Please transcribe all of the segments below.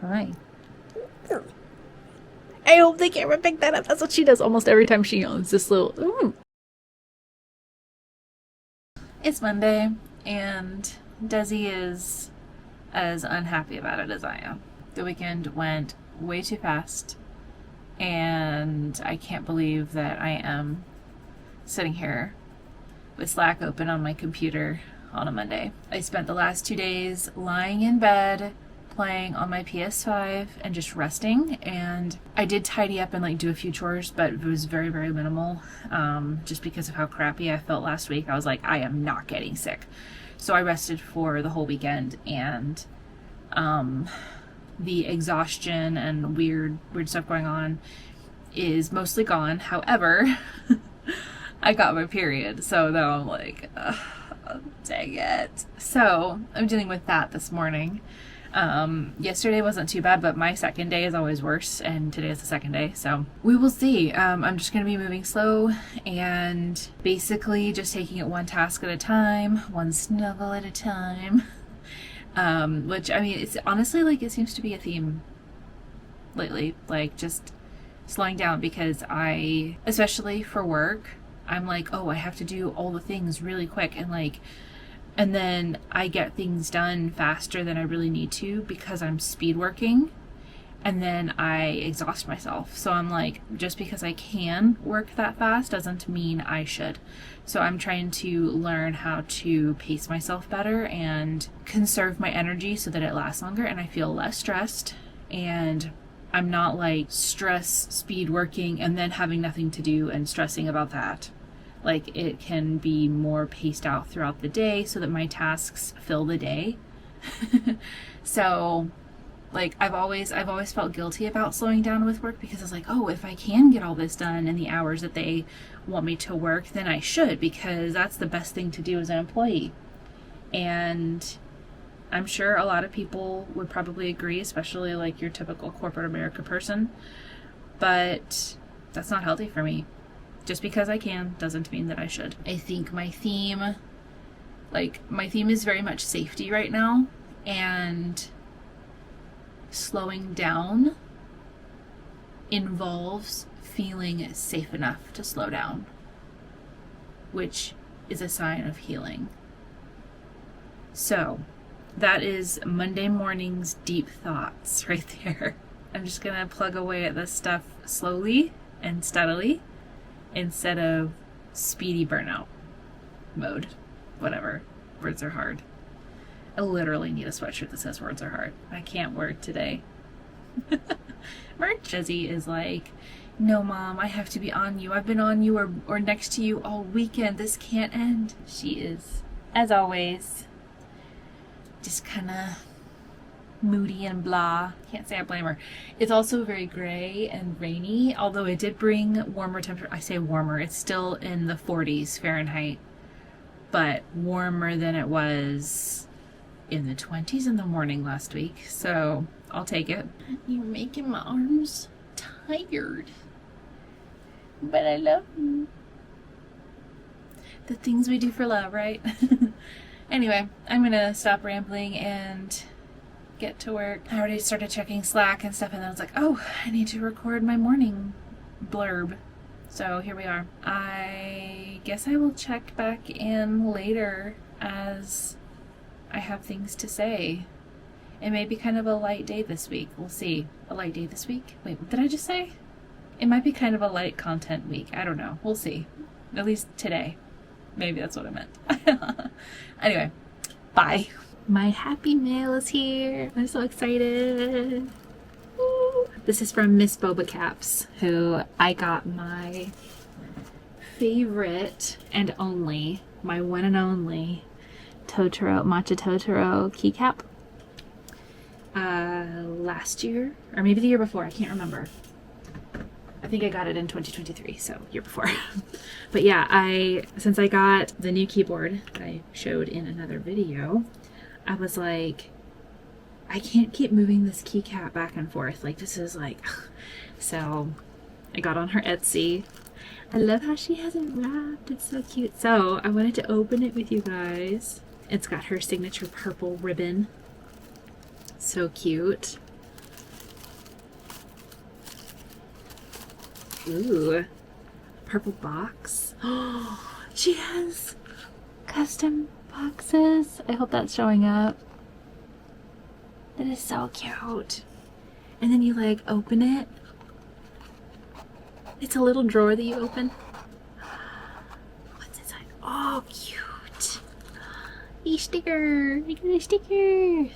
Hi. I hope the camera picked that up. That's what she does almost every time she owns this little... It's Monday, and Desi is as unhappy about it as I am. The weekend went way too fast, and I can't believe that I am sitting here with Slack open on my computer on a Monday. I spent the last 2 days lying in bed, playing on my PS5 and just resting, and I did tidy up and like do a few chores, but it was very, very minimal, just because of how crappy I felt last week. I was like, I am not getting sick. So I rested for the whole weekend, and the exhaustion and weird stuff going on is mostly gone. However, I got my period, so now I'm like, dang it. So I'm dealing with that this morning. Yesterday wasn't too bad, but my second day is always worse, and today is the second day, so we will see. I'm just going to be moving slow and basically just taking it one task at a time, one snuggle at a time, which, I mean, it's honestly, like, it seems to be a theme lately, like, just slowing down, because I, especially for work, I'm like, oh, I have to do all the things really quick, and then I get things done faster than I really need to because I'm speed working, and then I exhaust myself. So I'm like, just because I can work that fast doesn't mean I should. So I'm trying to learn how to pace myself better and conserve my energy so that it lasts longer and I feel less stressed, and I'm not like stress speed working and then having nothing to do and stressing about that. Like, it can be more paced out throughout the day so that my tasks fill the day. So, like, I've always felt guilty about slowing down with work, because I was like, oh, if I can get all this done in the hours that they want me to work, then I should, because that's the best thing to do as an employee. And I'm sure a lot of people would probably agree, especially like your typical corporate America person, but that's not healthy for me. Just because I can doesn't mean that I should. I think my theme is very much safety right now, and slowing down involves feeling safe enough to slow down, which is a sign of healing. So that is Monday morning's deep thoughts right there. I'm just gonna plug away at this stuff slowly and steadily, instead of speedy burnout mode. Whatever. Words are hard. I literally need a sweatshirt that says words are hard. I can't work today. Jesse is like, no, Mom, I have to be on you. I've been on you or next to you all weekend. This can't end. She is, as always, just kind of moody and blah. Can't say I blame her. It's also very gray and rainy, although it did bring warmer temperature. I say warmer, it's still in the 40s Fahrenheit, but warmer than it was in the 20s in the morning last week, so I'll take it. You're making my arms tired, but I love you. The things we do for love, right? Anyway, I'm gonna stop rambling and get to work. I already started checking Slack and stuff, and then I was like, oh, I need to record my morning blurb. So here we are. I guess I will check back in later as I have things to say. It may be kind of a light day this week. We'll see. A light day this week? Wait, what did I just say? It might be kind of a light content week. I don't know. We'll see. At least today. Maybe that's what I meant. Anyway, bye. My happy mail is here. I'm so excited. Woo. This is from Miss Boba Caps, who I got my favorite and only, my one and only matcha Totoro keycap last year, or maybe the year before. I can't remember. I think I got it in 2023, so year before. But yeah, since I got the new keyboard that I showed in another video, I was like, I can't keep moving this keycap back and forth. Like, this is like, so I got on her Etsy. I love how she has it wrapped. It's so cute. So I wanted to open it with you guys. It's got her signature purple ribbon. So cute. Ooh, purple box. Oh, she has custom boxes. I hope that's showing up. That is so cute. And then you like open it. It's a little drawer that you open. What's inside? Oh, cute. A sticker. I got a sticker.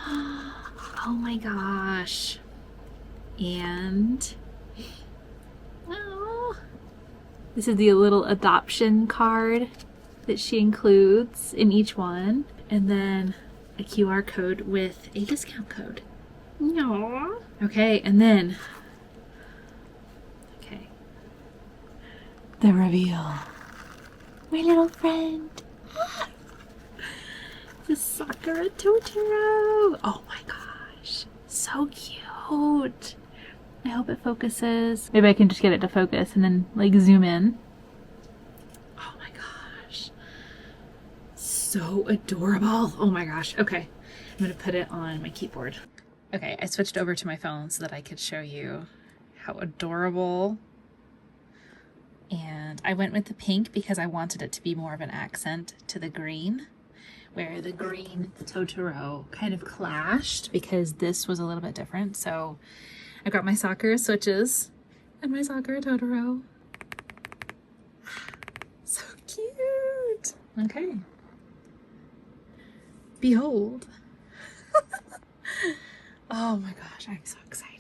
Oh my gosh. And oh, this is the little adoption card that she includes in each one. And then a QR code with a discount code. No. Okay, and then the reveal. My little friend. The Sakura Totoro. Oh my gosh. So cute. I hope it focuses. Maybe I can just get it to focus and then like zoom in. Oh my gosh. So adorable. Oh my gosh. Okay. I'm going to put it on my keyboard. Okay, I switched over to my phone so that I could show you how adorable. And I went with the pink because I wanted it to be more of an accent to the green, where the green Totoro kind of clashed because this was a little bit different. So I got my Sakura switches and my Sakura Totoro. So cute. Okay. Behold. Oh my gosh, I'm so excited.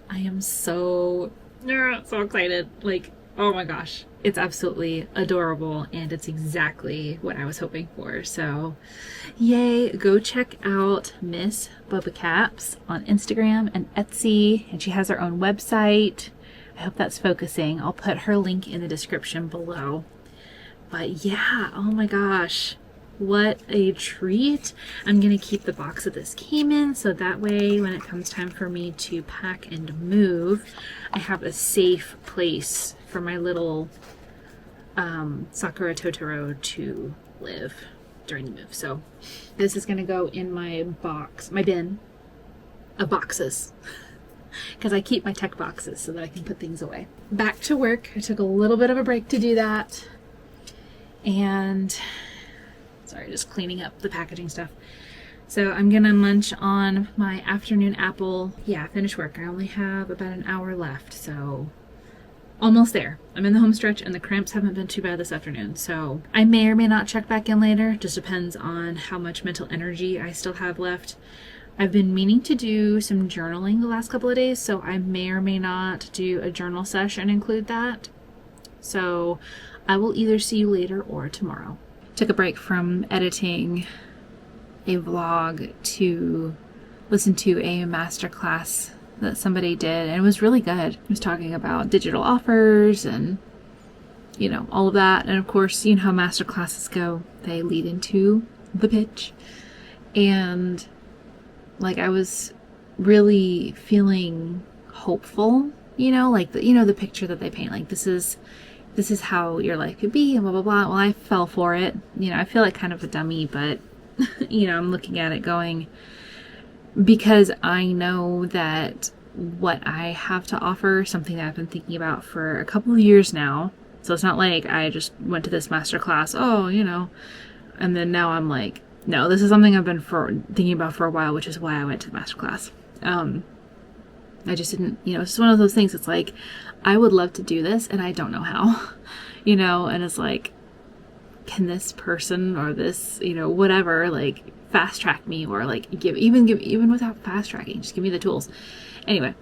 I am so excited. Like, oh my gosh, it's absolutely adorable and it's exactly what I was hoping for. So yay, go check out Miss Bubba Caps on Instagram and Etsy, and she has her own website. I hope that's focusing. I'll put her link in the description below. But yeah, oh my gosh, what a treat. I'm gonna keep the box that this came in so that way when it comes time for me to pack and move, I have a safe place for my little Sakura Totoro to live during the move. So this is gonna go in my box, my bin of boxes, because I keep my tech boxes so that I can put things away. Back to work. I took a little bit of a break to do that, and sorry, just cleaning up the packaging stuff. So I'm gonna munch on my afternoon apple. Yeah, finish work. I only have about an hour left, so almost there. I'm in the home stretch and the cramps haven't been too bad this afternoon. So I may or may not check back in later. Just depends on how much mental energy I still have left. I've been meaning to do some journaling the last couple of days, so I may or may not do a journal session and include that. So I will either see you later or tomorrow. Took a break from editing a vlog to listen to a masterclass that somebody did, and it was really good. It was talking about digital offers and, you know, all of that. And of course, you know how masterclasses go. They lead into the pitch. And like, I was really feeling hopeful, you know, like the picture that they paint, like this is how your life could be and blah, blah, blah. Well, I fell for it. You know, I feel like kind of a dummy, but you know, I'm looking at it going, because I know that what I have to offer, something that I've been thinking about for a couple of years now. So it's not like I just went to this master class, oh, you know, and then now I'm like, no, this is something I've been thinking about for a while, which is why I went to the master class. I just didn't, you know, it's just one of those things. It's like, I would love to do this and I don't know how, you know, and it's like, can this person or this, you know, whatever, like fast track me, or like even without fast tracking, just give me the tools. Anyway,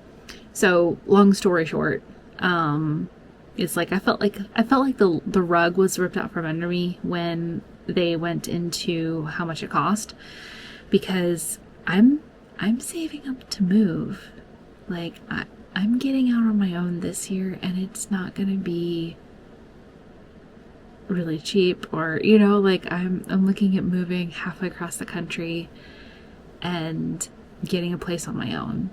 so long story short, it's like I felt like the rug was ripped out from under me when they went into how much it cost, because I'm saving up to move. Like I'm getting out on my own this year, and it's not gonna be really cheap, or, you know, like I'm looking at moving halfway across the country and getting a place on my own,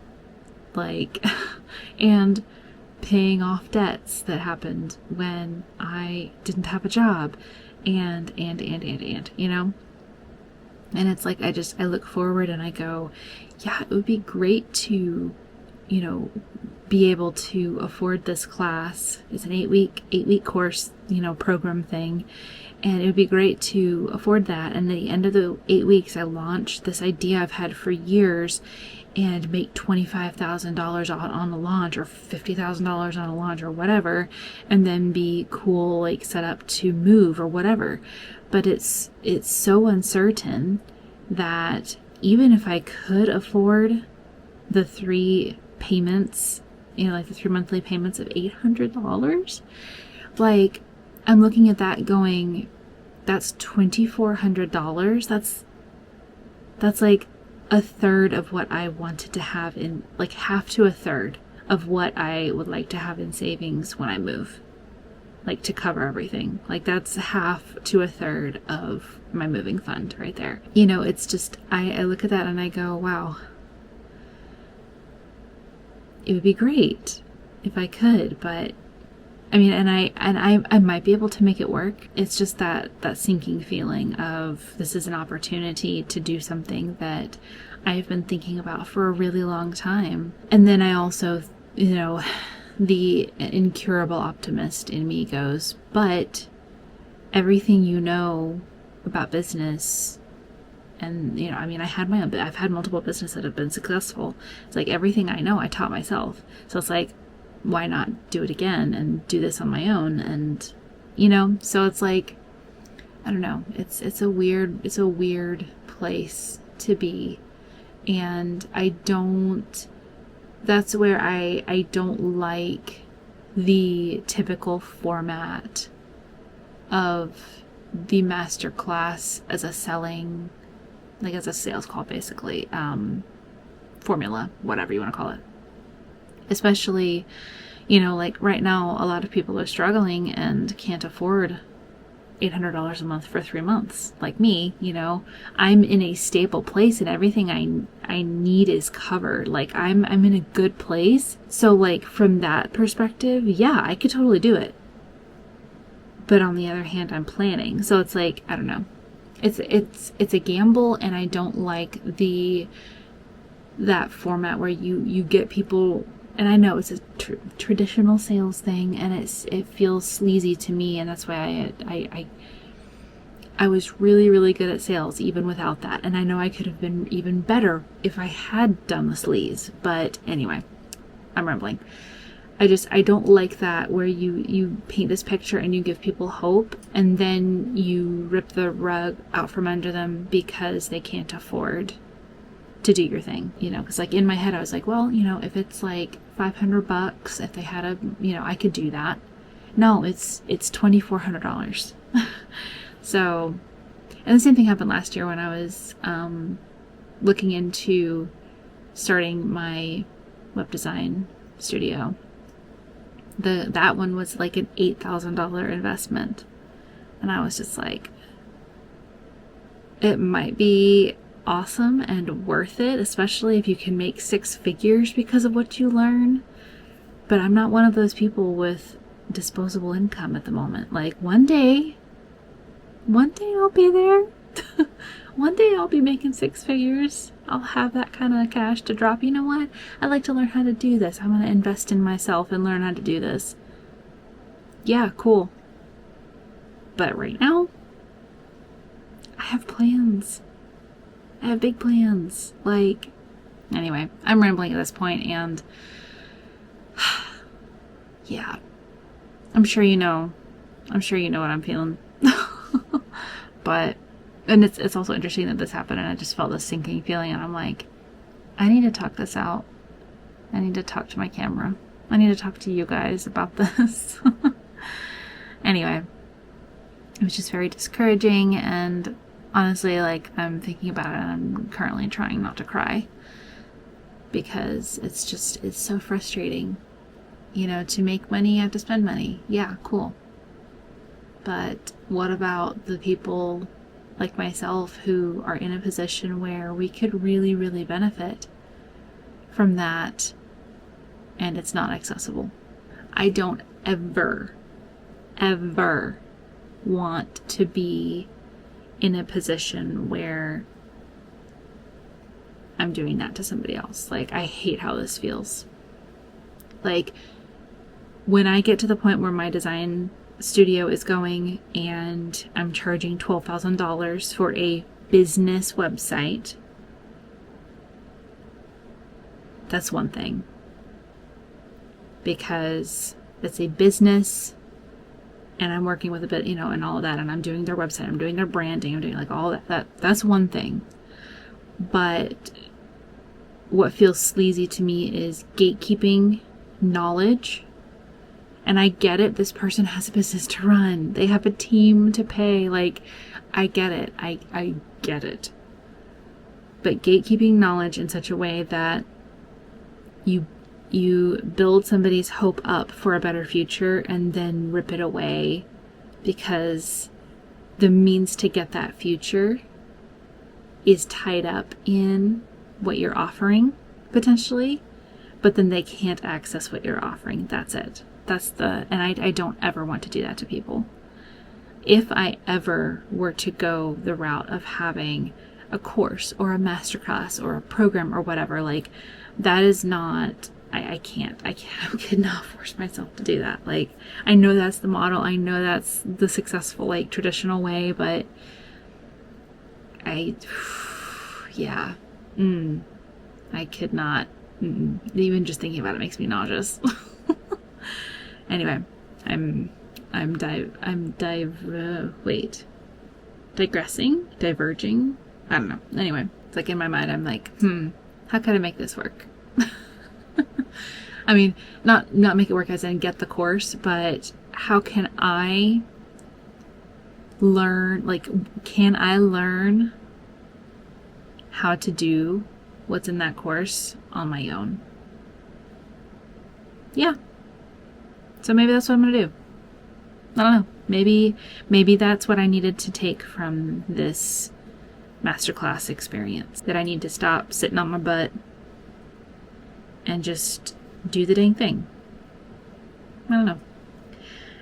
like, and paying off debts that happened when I didn't have a job, and you know, and it's like I look forward and I go, yeah, it would be great to be able to afford this class. It's an 8-week course, program thing. And it would be great to afford that. And at the end of the 8 weeks, I launched this idea I've had for years and make $25,000 on a launch, or $50,000 on a launch, or whatever, and then be cool, like set up to move or whatever. But it's so uncertain that even if I could afford the 3 payments, like the 3 monthly payments of $800, like I'm looking at that going, that's $2,400. That's like a third of what I wanted to have in, like half to a third of what I would like to have in savings when I move, like to cover everything. Like that's half to a third of my moving fund right there. It's just, I look at that and I go, wow, it would be great if I could, but I mean, and I might be able to make it work. It's just that sinking feeling of this is an opportunity to do something that I've been thinking about for a really long time. And then I also, the incurable optimist in me goes, but everything about business, and I've had multiple businesses that have been successful. It's like everything I know I taught myself. So it's like, why not do it again and do this on my own? And so it's like, I don't know, it's a weird place to be. And that's where I don't like the typical format of the master class as a sales call, basically, formula, whatever you want to call it. Especially, like right now, a lot of people are struggling and can't afford $800 a month for 3 months. Like me, I'm in a stable place and everything I need is covered. Like I'm in a good place. So like from that perspective, yeah, I could totally do it. But on the other hand, I'm planning. So it's like, I don't know. It's a gamble, and I don't like that format where you get people. And I know it's a traditional sales thing, and it feels sleazy to me, and that's why I was really, really good at sales even without that. And I know I could have been even better if I had done the sleaze. But anyway, I'm rambling. I don't like that where you paint this picture and you give people hope, and then you rip the rug out from under them because they can't afford to do your thing, because like in my head I was like, well, if it's like $500, if they had I could do that. No, it's $2,400. So, and the same thing happened last year when I was looking into starting my web design studio. That one was like an $8,000 investment, and I was just like, it might be awesome and worth it, especially if you can make 6 figures because of what you learn. But I'm not one of those people with disposable income at the moment. Like one day I'll be there. One day I'll be making 6 figures. I'll have that kind of cash to drop. You know what? I'd like to learn how to do this. I'm going to invest in myself and learn how to do this. Yeah, cool. But right now, I have plans. I have big plans. Like, anyway, I'm rambling at this point, and yeah, I'm sure you know what I'm feeling. But, and it's also interesting that this happened, and I just felt this sinking feeling, and I'm like, I need to talk this out. I need to talk to my camera. I need to talk to you guys about this. Anyway, it was just very discouraging, and honestly, like, I'm thinking about it, and I'm currently trying not to cry, because it's so frustrating. To make money, you have to spend money. Yeah, cool. But what about the people like myself who are in a position where we could really, really benefit from that, and it's not accessible? I don't ever want to be in a position where I'm doing that to somebody else. Like, I hate how this feels. Like, when I get to the point where my design studio is going and I'm charging $12,000 for a business website, that's one thing. Because it's a business and I'm working with a bit, you know, and all of that, and I'm doing their website, I'm doing their branding, I'm doing like all that's one thing. But what feels sleazy to me is gatekeeping knowledge. And I get it, this person has a business to run, they have a team to pay, like, I get it, I get it. But gatekeeping knowledge in such a way that you build somebody's hope up for a better future and then rip it away because the means to get that future is tied up in what you're offering, potentially, but then they can't access what you're offering. That's it. And I don't ever want to do that to people. If I ever were to go the route of having a course or a masterclass or a program or whatever, like, that is not, I could not force myself to do that. Like, I know that's the model, I know that's the successful, like, traditional way, but I could not, even just thinking about it makes me nauseous. Anyway, diverging. I don't know. Anyway, it's like in my mind, I'm like, how could I make this work? I mean, not make it work as in get the course, but how can I learn, like, can I learn how to do what's in that course on my own? Yeah. So maybe that's what I'm going to do. I don't know. Maybe that's what I needed to take from this masterclass experience. That I need to stop sitting on my butt and just do the dang thing. I don't know.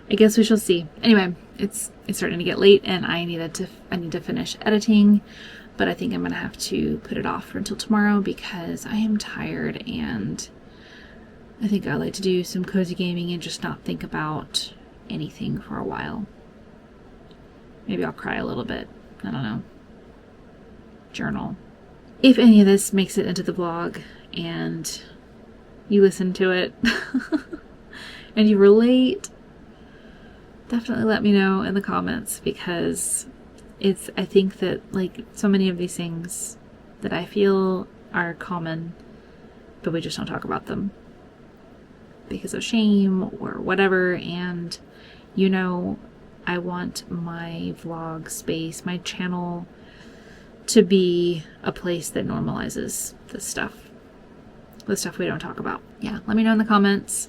I guess we shall see. Anyway, it's starting to get late and I need to finish editing, but I think I'm going to have to put it off until tomorrow because I am tired and I think I'd like to do some cozy gaming and just not think about anything for a while. Maybe I'll cry a little bit. I don't know. Journal. If any of this makes it into the blog and you listen to it and you relate, definitely let me know in the comments because I think that, like, so many of these things that I feel are common, but we just don't talk about them because of shame or whatever. And you know, I want my vlog space, my channel, to be a place that normalizes this stuff, the stuff we don't talk about. Yeah, let me know in the comments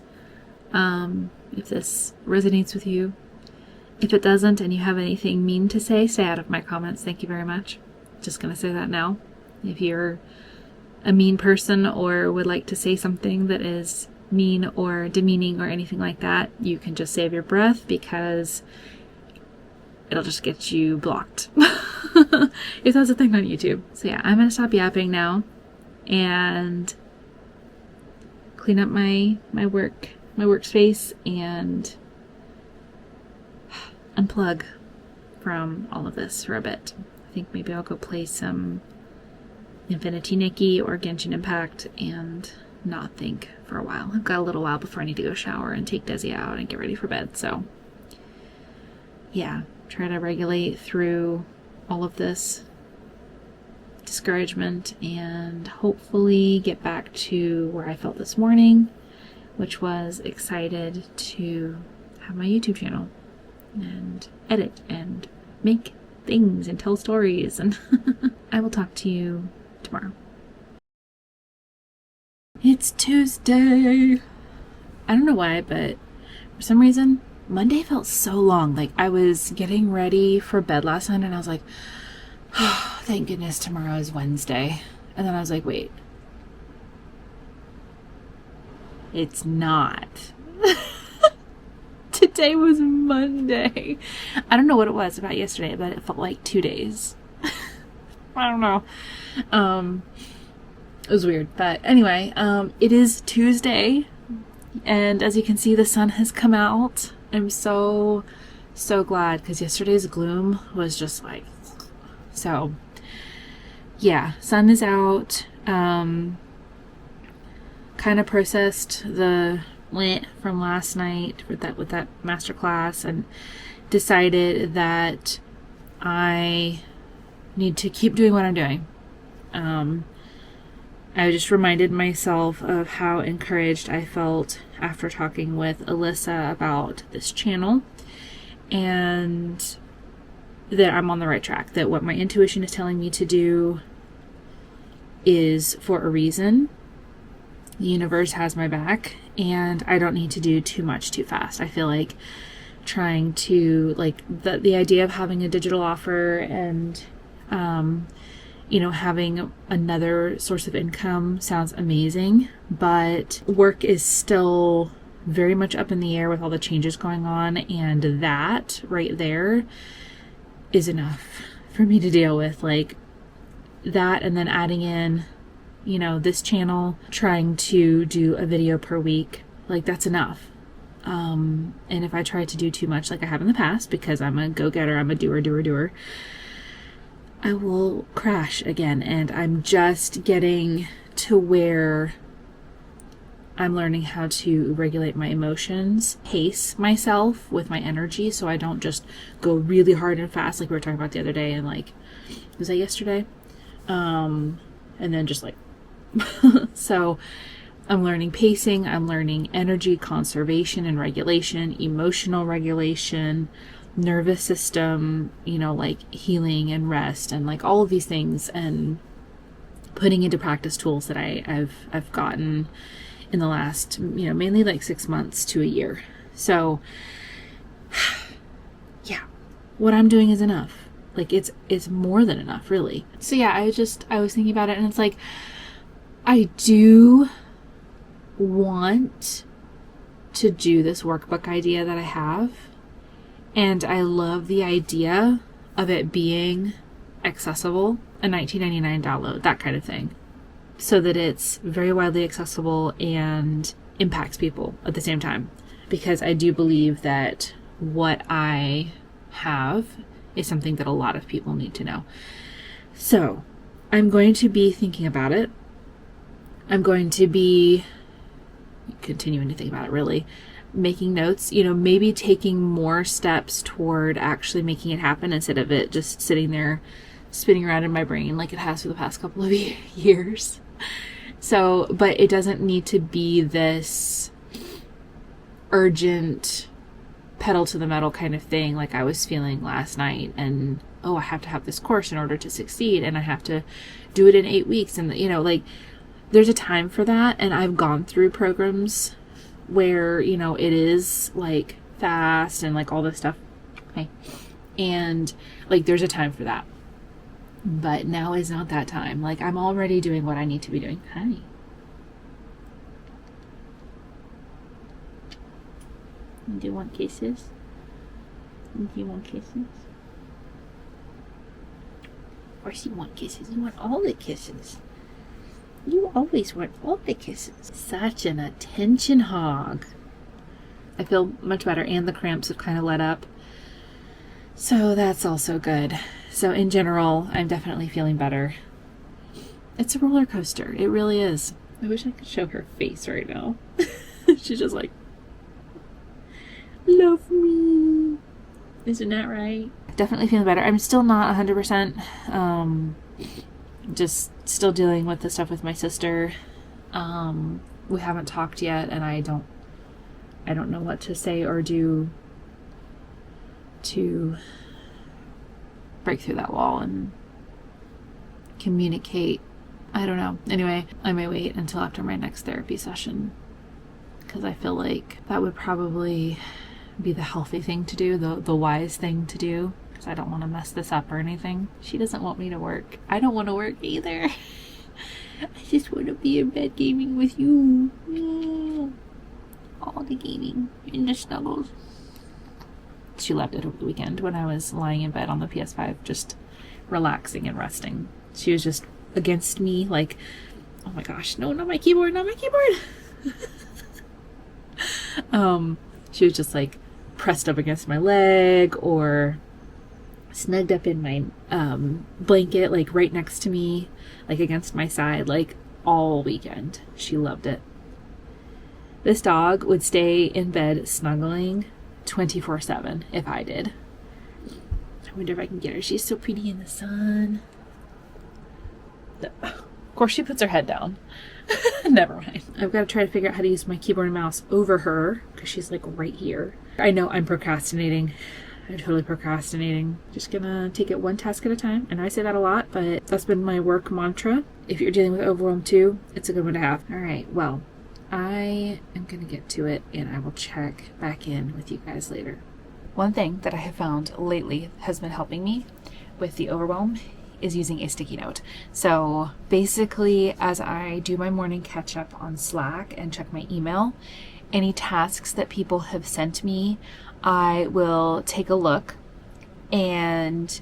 if this resonates with you. If it doesn't and you have anything mean to say, stay out of my comments. Thank you very much. Just gonna say that now. If you're a mean person or would like to say something that is mean or demeaning or anything like that, you can just save your breath because it'll just get you blocked. If that's a thing on YouTube. So yeah, I'm gonna stop yapping now and clean up my workspace and unplug from all of this for a bit. I think maybe I'll go play some Infinity Nikki or Genshin Impact and not think for a while. I've got a little while before I need to go shower and take Desi out and get ready for bed. So yeah, try to regulate through all of this discouragement and hopefully get back to where I felt this morning, which was excited to have my YouTube channel and edit and make things and tell stories. And I will talk to you tomorrow. It's Tuesday. I don't know why, but for some reason Monday felt so long. Like, I was getting ready for bed last night and I was like, oh, thank goodness tomorrow is Wednesday. And then I was like, wait, it's not. Today was Monday. I don't know what it was about yesterday, but it felt like 2 days. I don't know. It was weird. But anyway, it is Tuesday, And as you can see, the sun has come out. I'm so glad, because yesterday's gloom was just like, so yeah, sun is out. Kind of processed the lint from last night with that masterclass, and decided that I need to keep doing what I'm doing. I just reminded myself of how encouraged I felt after talking with Alyssa about this channel, and that I'm on the right track, that what my intuition is telling me to do is for a reason. The universe has my back, and I don't need to do too much too fast. I feel like trying to, like, the idea of having a digital offer and having another source of income sounds amazing, but work is still very much up in the air with all the changes going on, and that right there is enough for me to deal with. Like that, and then adding in, this channel, trying to do a video per week, like that's enough. And if I try to do too much, like I have in the past, because I'm a go-getter, I'm a doer, I will crash again. And I'm just getting to where I'm learning how to regulate my emotions, pace myself with my energy, so I don't just go really hard and fast like we were talking about the other day, and like, was that yesterday? And then just like, so I'm learning pacing, I'm learning energy conservation and regulation, emotional regulation, nervous system, like healing and rest, and like all of these things, and putting into practice tools that I've gotten in the last, mainly like 6 months to a year. So yeah, what I'm doing is enough. Like it's more than enough, really. So yeah, I was thinking about it, and it's like, I do want to do this workbook idea that I have, and I love the idea of it being accessible, a $19.99 download, that kind of thing, so that it's very widely accessible and impacts people at the same time, because I do believe that what I have is something that a lot of people need to know. So I'm going to be thinking about it. I'm going to be continuing to think about it, really, making notes, maybe taking more steps toward actually making it happen, instead of it just sitting there spinning around in my brain like it has for the past couple of years. So, but it doesn't need to be this urgent pedal to the metal kind of thing like I was feeling last night, and I have to have this course in order to succeed, and I have to do it in 8 weeks, and like there's a time for that. And I've gone through programs where it is like fast and like all this stuff, okay, and like there's a time for that, but now is not that time. Like I'm already doing what I need to be doing. Hi. Do you want kisses? Do you want kisses? Of course you want kisses. You want all the kisses. You always want all the kisses. Such an attention hog. I feel much better, and the cramps have kind of let up, so that's also good. So in general, I'm definitely feeling better. It's a roller coaster. It really is. I wish I could show her face right now. She's just like, love me. Isn't that right? Definitely feeling better. I'm still not 100%. Just still dealing with the stuff with my sister. We haven't talked yet, and I don't know what to say or do to break through that wall and communicate. I don't know. Anyway, I may wait until after my next therapy session, because I feel like that would probably be the healthy thing to do, the wise thing to do, because I don't want to mess this up or anything. She doesn't want me to work. I don't want to work either. I just want to be in bed gaming with you. All the gaming and the snuggles. She loved it over the weekend when I was lying in bed on the PS5, just relaxing and resting. She was just against me, like, oh my gosh, no, not my keyboard, not my keyboard. She was just like pressed up against my leg or snugged up in my blanket, like right next to me, like against my side, like all weekend. She loved it. This dog would stay in bed snuggling 24/7 if I did. I wonder if I can get her. She's so pretty in the sun. Of course, she puts her head down. Never mind. I've got to try to figure out how to use my keyboard and mouse over her because she's like right here. I know I'm procrastinating. I'm totally procrastinating. Just gonna take it one task at a time. I know I say that a lot, but that's been my work mantra. If you're dealing with overwhelm too, it's a good one to have. All right, well, I am gonna get to it and I will check back in with you guys later. One thing that I have found lately has been helping me with the overwhelm is using a sticky note. So basically, as I do my morning catch up on Slack and check my email, any tasks that people have sent me, I will take a look and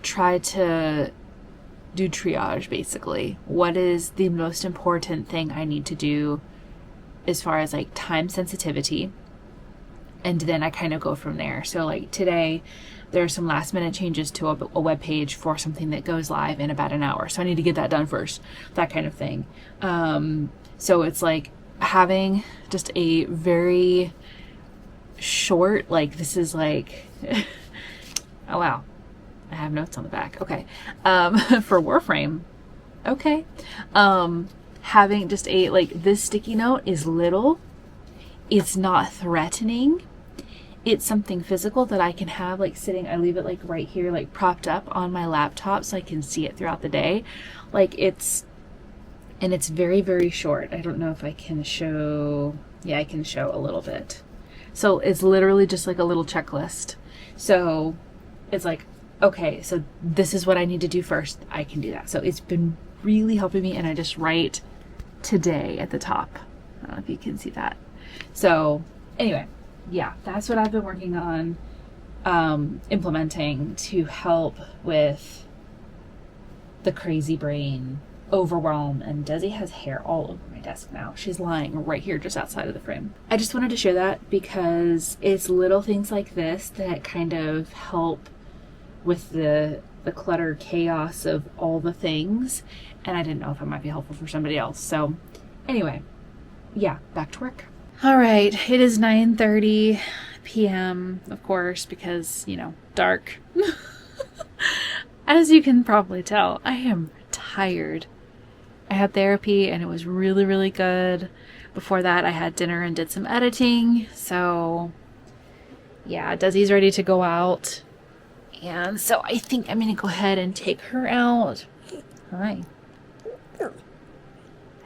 try to do triage, basically. What is the most important thing I need to do as far as like time sensitivity? And then I kind of go from there. So like today, there are some last minute changes to a web page for something that goes live in about an hour. So I need to get that done first, that kind of thing. So it's like having just a very short, like this is like, oh wow, I have notes on the back. Okay. For Warframe. Okay. Having just a, like this sticky note is little. It's not threatening. It's something physical that I can have like sitting, I leave it like right here, like propped up on my laptop so I can see it throughout the day. Like it's very, very short. I don't know if I can show, yeah, I can show a little bit. So it's literally just like a little checklist. So it's like, okay, so this is what I need to do first. I can do that. So it's been really helping me, and I just write today at the top. I don't know if you can see that. So anyway, yeah, that's what I've been working on implementing to help with the crazy brain overwhelm. And Desi has hair all over my desk now. She's lying right here just outside of the frame. I just wanted to share that because it's little things like this that kind of help with the clutter chaos of all the things, and I didn't know if it might be helpful for somebody else. So anyway, yeah, back to work. All right, it is 9:30 p.m., of course, because, you know, dark. As you can probably tell, I am tired. I had therapy and it was really, really good. Before that, I had dinner and did some editing. So yeah, Desi's ready to go out. And so I think I'm going to go ahead and take her out. Hi.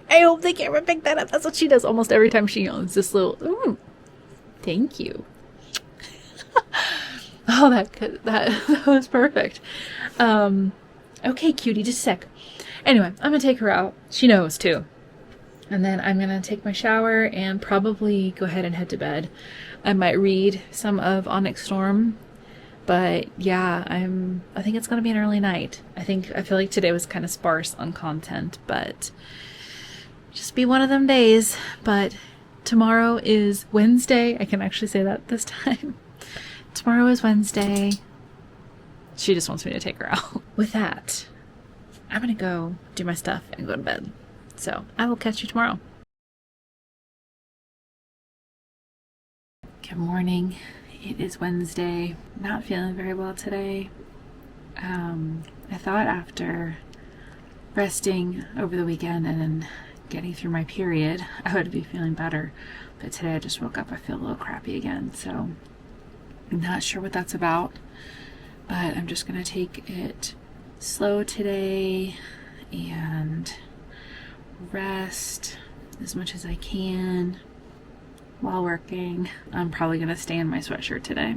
I hope the camera picked that up. That's what she does almost every time she yawns. This little, thank you. Oh, that was perfect. Okay, cutie, just a sec. Anyway, I'm going to take her out. She knows too. And then I'm going to take my shower and probably go ahead and head to bed. I might read some of Onyx Storm. But yeah, I think it's going to be an early night. I feel like today was kind of sparse on content, but just be one of them days. But tomorrow is Wednesday. I can actually say that this time. Tomorrow is Wednesday. She just wants me to take her out. With that, I'm going to go do my stuff and go to bed. So I will catch you tomorrow. Good morning. It is Wednesday. Not feeling very well today. I thought after resting over the weekend and then getting through my period, I would be feeling better. But today I just woke up, I feel a little crappy again. So I'm not sure what that's about. But I'm just going to take it slow today and rest as much as I can while working. I'm probably going to stay in my sweatshirt today.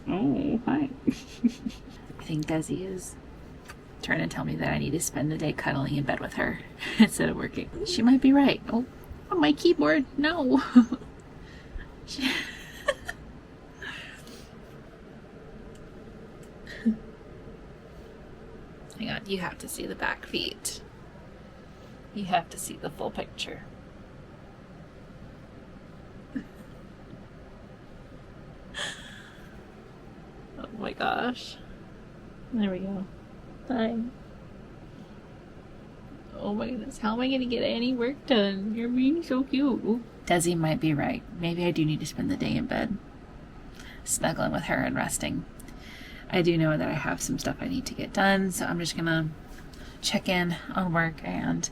Oh, hi. I think Desi is trying to tell me that I need to spend the day cuddling in bed with her instead of working. She might be right. Oh, on my keyboard. No. Hang on, you have to see the back feet. You have to see the full picture. gosh. There we go. Hi. Oh my goodness, how am I gonna get any work done? You're being so cute. Ooh. Desi might be right. Maybe I do need to spend the day in bed, snuggling with her and resting. I do know that I have some stuff I need to get done, so I'm just gonna check in on work and...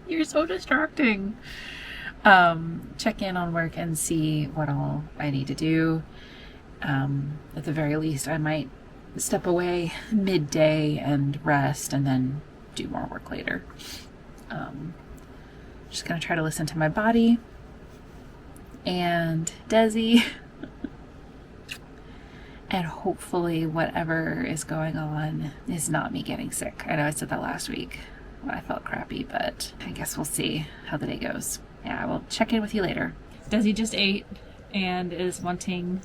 You're so distracting. Check in on work and see what all I need to do. At the very least, I might step away midday and rest and then do more work later. Just gonna try to listen to my body and Desi and hopefully whatever is going on is not me getting sick. I know I said that last week when I felt crappy, but I guess we'll see how the day goes. Yeah, I will check in with you later. Desi just ate and is wanting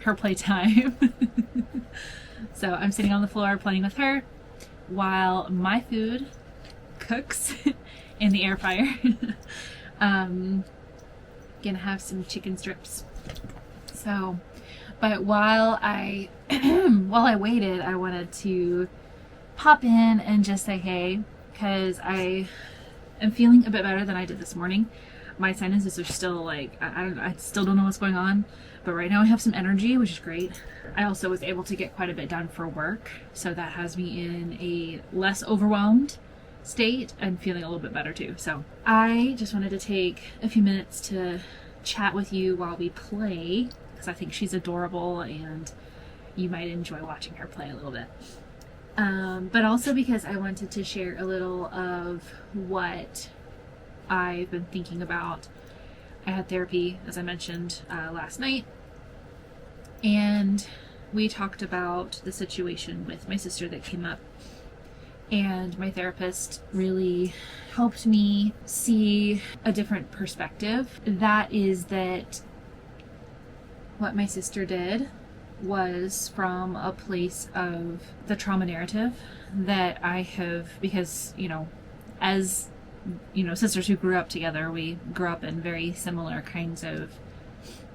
her playtime. So I'm sitting on the floor playing with her while my food cooks in the air fryer. Gonna have some chicken strips. So, but while I waited, I wanted to pop in and just say hey, because I am feeling a bit better than I did this morning. My sinuses are still like, I still don't know what's going on, but right now I have some energy, which is great. I also was able to get quite a bit done for work, so that has me in a less overwhelmed state and feeling a little bit better too. So I just wanted to take a few minutes to chat with you while we play, because I think she's adorable and you might enjoy watching her play a little bit. But also because I wanted to share a little of what I've been thinking about. I had therapy, as I mentioned, last night, and we talked about the situation with my sister that came up, and my therapist really helped me see a different perspective. That is that what my sister did was from a place of the trauma narrative that I have, because, you know, as, you know, sisters who grew up together, we grew up in very similar kinds of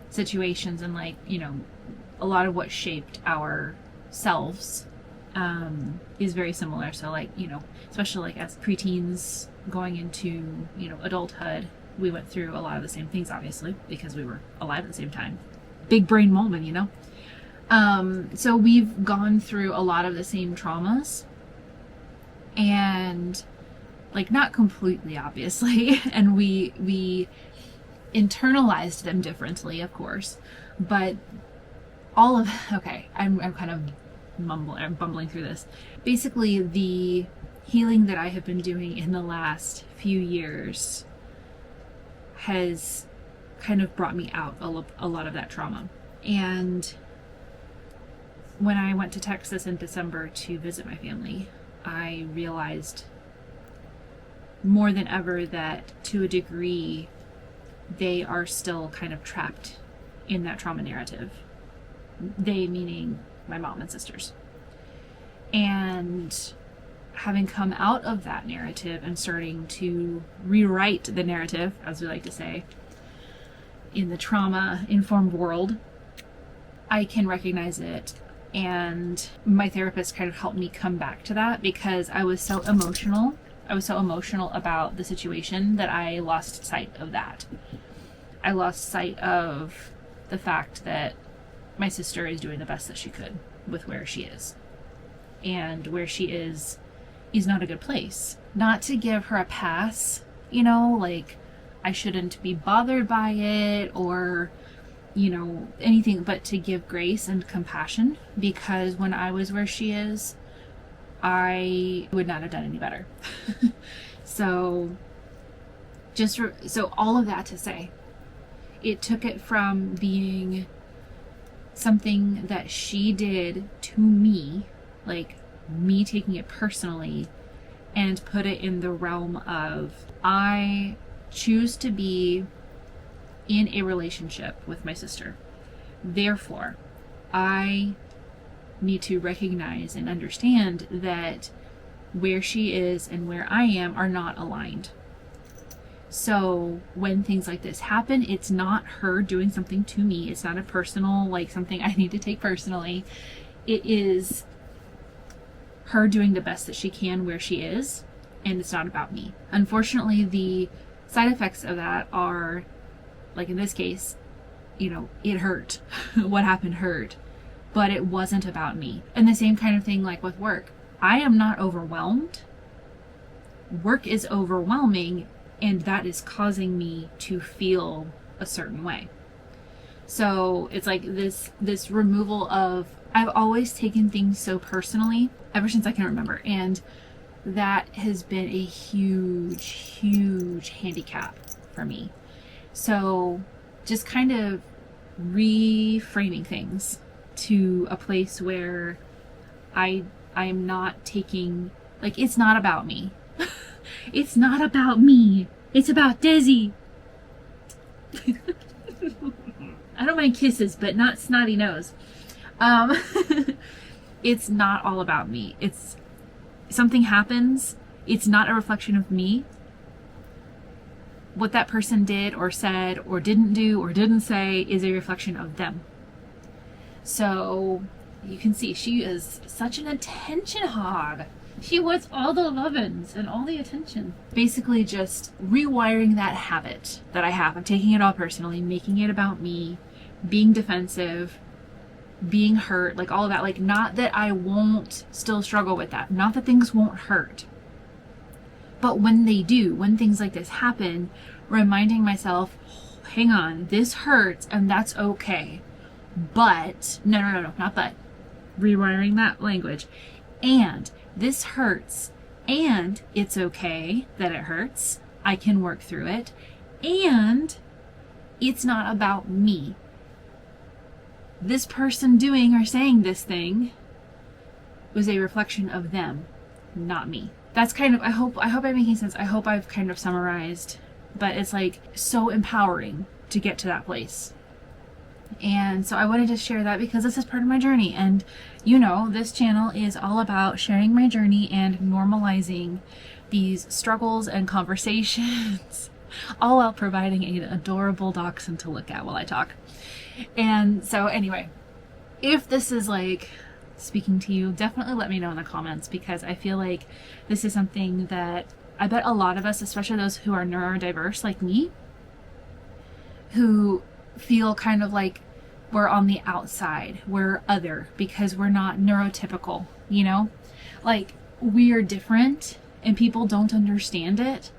situations, and like, you know, a lot of what shaped our selves is very similar. So like, you know, especially like as preteens going into, you know, adulthood, we went through a lot of the same things, obviously, because we were alive at the same time. Big brain moment, you know? So we've gone through a lot of the same traumas, and like not completely, obviously, and we internalized them differently, of course, but all of, okay, I'm kind of bumbling through this. Basically, the healing that I have been doing in the last few years has kind of brought me out a lot of that trauma. And when I went to Texas in December to visit my family, I realized more than ever that to a degree they are still kind of trapped in that trauma narrative. They meaning my mom and sisters. And having come out of that narrative and starting to rewrite the narrative, as we like to say, in the trauma-informed world, I can recognize it. And my therapist kind of helped me come back to that, because I was so emotional. I was so emotional about the situation that I lost sight of that. I lost sight of the fact that my sister is doing the best that she could with where she is. And where she is not a good place. Not to give her a pass, you know, like I shouldn't be bothered by it or, you know, anything, but to give grace and compassion, because when I was where she is, I would not have done any better. So all of that to say, it took it from being something that she did to me, like me taking it personally, and put it in the realm of I choose to be in a relationship with my sister. Therefore, I need to recognize and understand that where she is and where I am are not aligned. So when things like this happen, it's not her doing something to me. It's not a personal, like something I need to take personally. It is her doing the best that she can where she is, and it's not about me. Unfortunately, the side effects of that are, like in this case, you know, it hurt. What happened hurt, but it wasn't about me. And the same kind of thing like with work. I am not overwhelmed. Work is overwhelming, and that is causing me to feel a certain way. So it's like this removal of, I've always taken things so personally ever since I can remember, and that has been a huge handicap for me. So just kind of reframing things to a place where I am not taking, like, it's not about me. It's not about me. It's about Desi. I don't mind kisses, but not snotty nose. It's not all about me. It's something happens. It's not a reflection of me. What that person did or said or didn't do or didn't say is a reflection of them. So you can see she is such an attention hog. She wants all the lovin's and all the attention. Basically just rewiring that habit that I have of taking it all personally, making it about me, being defensive, being hurt, like all of that. Like, not that I won't still struggle with that. Not that things won't hurt. But when they do, when things like this happen, reminding myself, hang on, this hurts and that's okay. But, no, not but. Rewiring that language. And this hurts, and it's okay that it hurts. I can work through it, and it's not about me. This person doing or saying this thing was a reflection of them, not me. That's kind of, I hope I'm making sense. I hope I've kind of summarized, but it's like so empowering to get to that place. And so I wanted to share that because this is part of my journey. And you know, this channel is all about sharing my journey and normalizing these struggles and conversations, all while providing an adorable dachshund to look at while I talk. And so anyway, if this is like speaking to you, definitely let me know in the comments, because I feel like this is something that I bet a lot of us, especially those who are neurodiverse like me, who feel kind of like we're on the outside, we're other because we're not neurotypical, you know? Like, we're different and people don't understand it.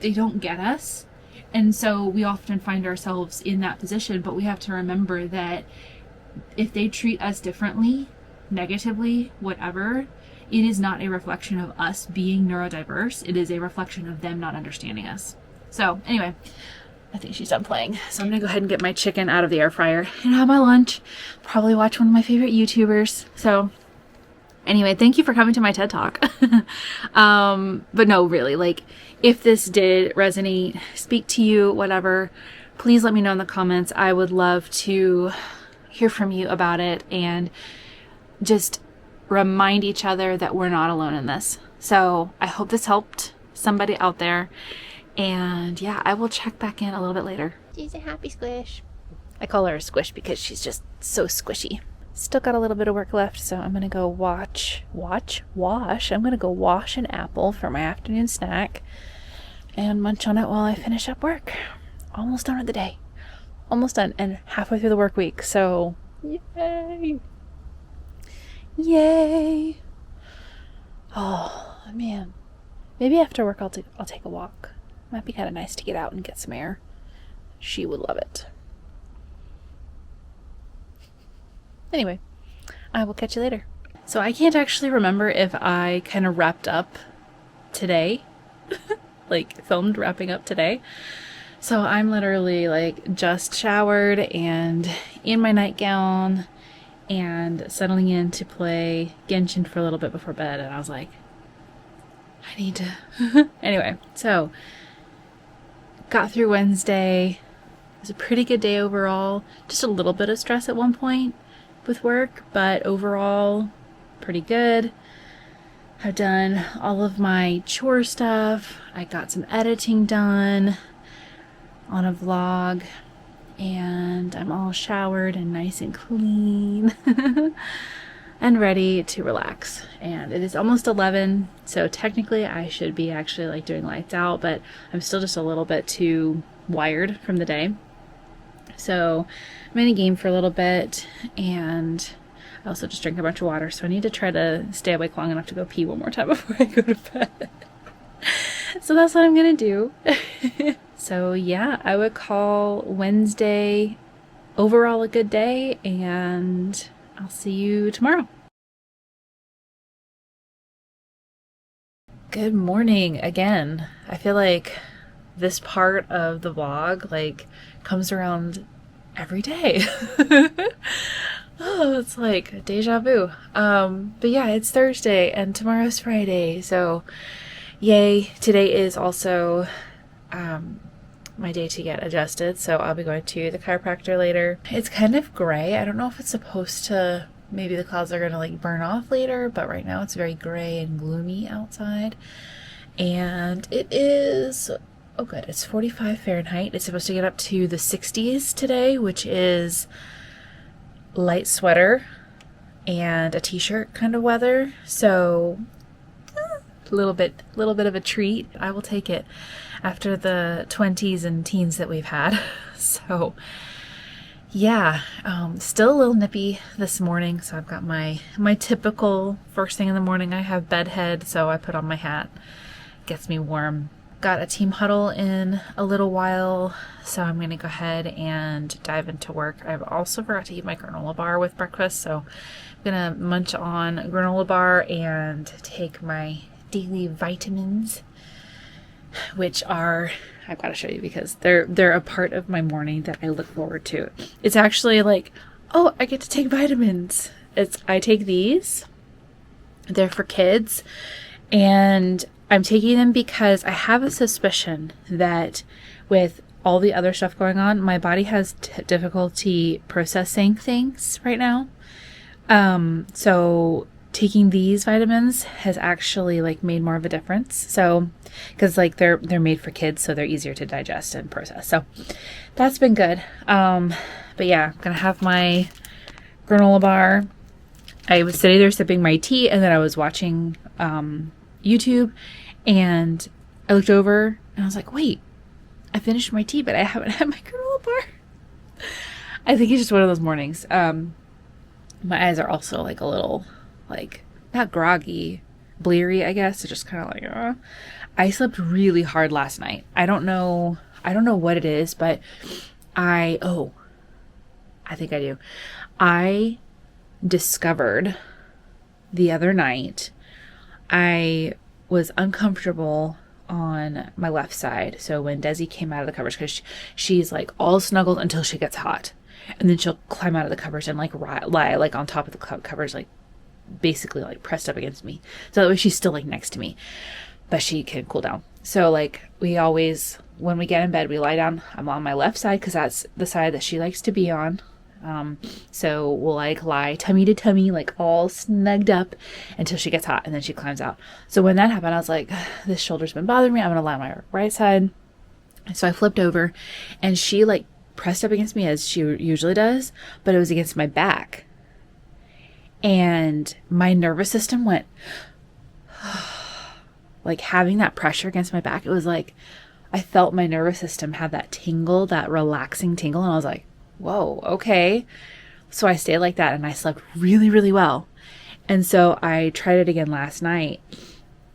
They don't get us. And so we often find ourselves in that position, but we have to remember that if they treat us differently, negatively, whatever, it is not a reflection of us being neurodiverse. It is a reflection of them not understanding us. So anyway, I think she's done playing. So I'm gonna go ahead and get my chicken out of the air fryer and have my lunch. Probably watch one of my favorite YouTubers. So anyway, thank you for coming to my TED Talk. But no, really, like, if this did resonate, speak to you, whatever, please let me know in the comments. I would love to hear from you about it and just remind each other that we're not alone in this. So I hope this helped somebody out there. And yeah, I will check back in a little bit later. She's a happy squish. I call her a squish because she's just so squishy. Still got a little bit of work left, so I'm gonna go wash. I'm gonna go wash an apple for my afternoon snack and munch on it while I finish up work. Almost done with the day. Almost done, and halfway through the work week, so yay! Yay! Oh man, maybe after work I'll take a walk. Might be kind of nice to get out and get some air. She would love it. Anyway, I will catch you later. So I can't actually remember if I kind of wrapped up today, like filmed wrapping up today. So I'm literally like just showered and in my nightgown and settling in to play Genshin for a little bit before bed. And I was like, I need to. Anyway, so got through Wednesday. It was a pretty good day overall. Just a little bit of stress at one point with work, but overall pretty good. I've done all of my chore stuff. I got some editing done on a vlog, and I'm all showered and nice and clean and ready to relax. And it is almost 11, so technically I should be actually like doing lights out, but I'm still just a little bit too wired from the day. So I'm going to game for a little bit, and I also just drank a bunch of water, so I need to try to stay awake long enough to go pee one more time before I go to bed. So that's what I'm going to do. So yeah, I would call Wednesday overall a good day, and I'll see you tomorrow. Good morning again. I feel like this part of the vlog like comes around every day. Oh, it's like deja vu. But yeah, it's Thursday and tomorrow's Friday, so yay. Today is also my day to get adjusted, so I'll be going to the chiropractor later. It's kind of gray. I don't know if it's supposed to, maybe the clouds are gonna like burn off later, but right now it's very gray and gloomy outside. And it is, oh good, it's 45 Fahrenheit. It's supposed to get up to the 60s today, which is light sweater and a t-shirt kind of weather. So a little bit of a treat. I will take it after the 20s and teens that we've had. So yeah, still a little nippy this morning. So I've got my typical first thing in the morning. I have bedhead, so I put on my hat. Gets me warm. Got a team huddle in a little while, so I'm going to go ahead and dive into work. I've also forgot to eat my granola bar with breakfast, so I'm going to munch on a granola bar and take my daily vitamins, which are, I've got to show you because they're a part of my morning that I look forward to. It's actually like, oh, I get to take vitamins. I take these. They're for kids, and I'm taking them because I have a suspicion that with all the other stuff going on, my body has difficulty processing things right now. So taking these vitamins has actually like made more of a difference. So, because like they're made for kids, so they're easier to digest and process. So that's been good. But yeah, I'm gonna have my granola bar. I was sitting there sipping my tea, and then I was watching YouTube, and I looked over and I was like, wait, I finished my tea, but I haven't had my granola bar. I think it's just one of those mornings. My eyes are also like a little, like, not groggy, bleary, I guess. It's just kind of like, I slept really hard last night. I don't know what it is, but I think I do. I discovered the other night I was uncomfortable on my left side. So when Desi came out of the covers, because she's like all snuggled until she gets hot, and then she'll climb out of the covers and like lie like on top of the covers, like basically like pressed up against me, so that way she's still like next to me, but she can cool down. So like we always, when we get in bed, we lie down. I'm on my left side because that's the side that she likes to be on. So we'll like lie tummy to tummy, like all snugged up until she gets hot, and then she climbs out. So when that happened, I was like, this shoulder's been bothering me. I'm gonna lie on my right side. So I flipped over, and she like pressed up against me as she usually does, but it was against my back. And my nervous system went, like having that pressure against my back. It was like, I felt my nervous system have that tingle, that relaxing tingle. And I was like, whoa, okay. So I stayed like that, and I slept really, really well. And so I tried it again last night,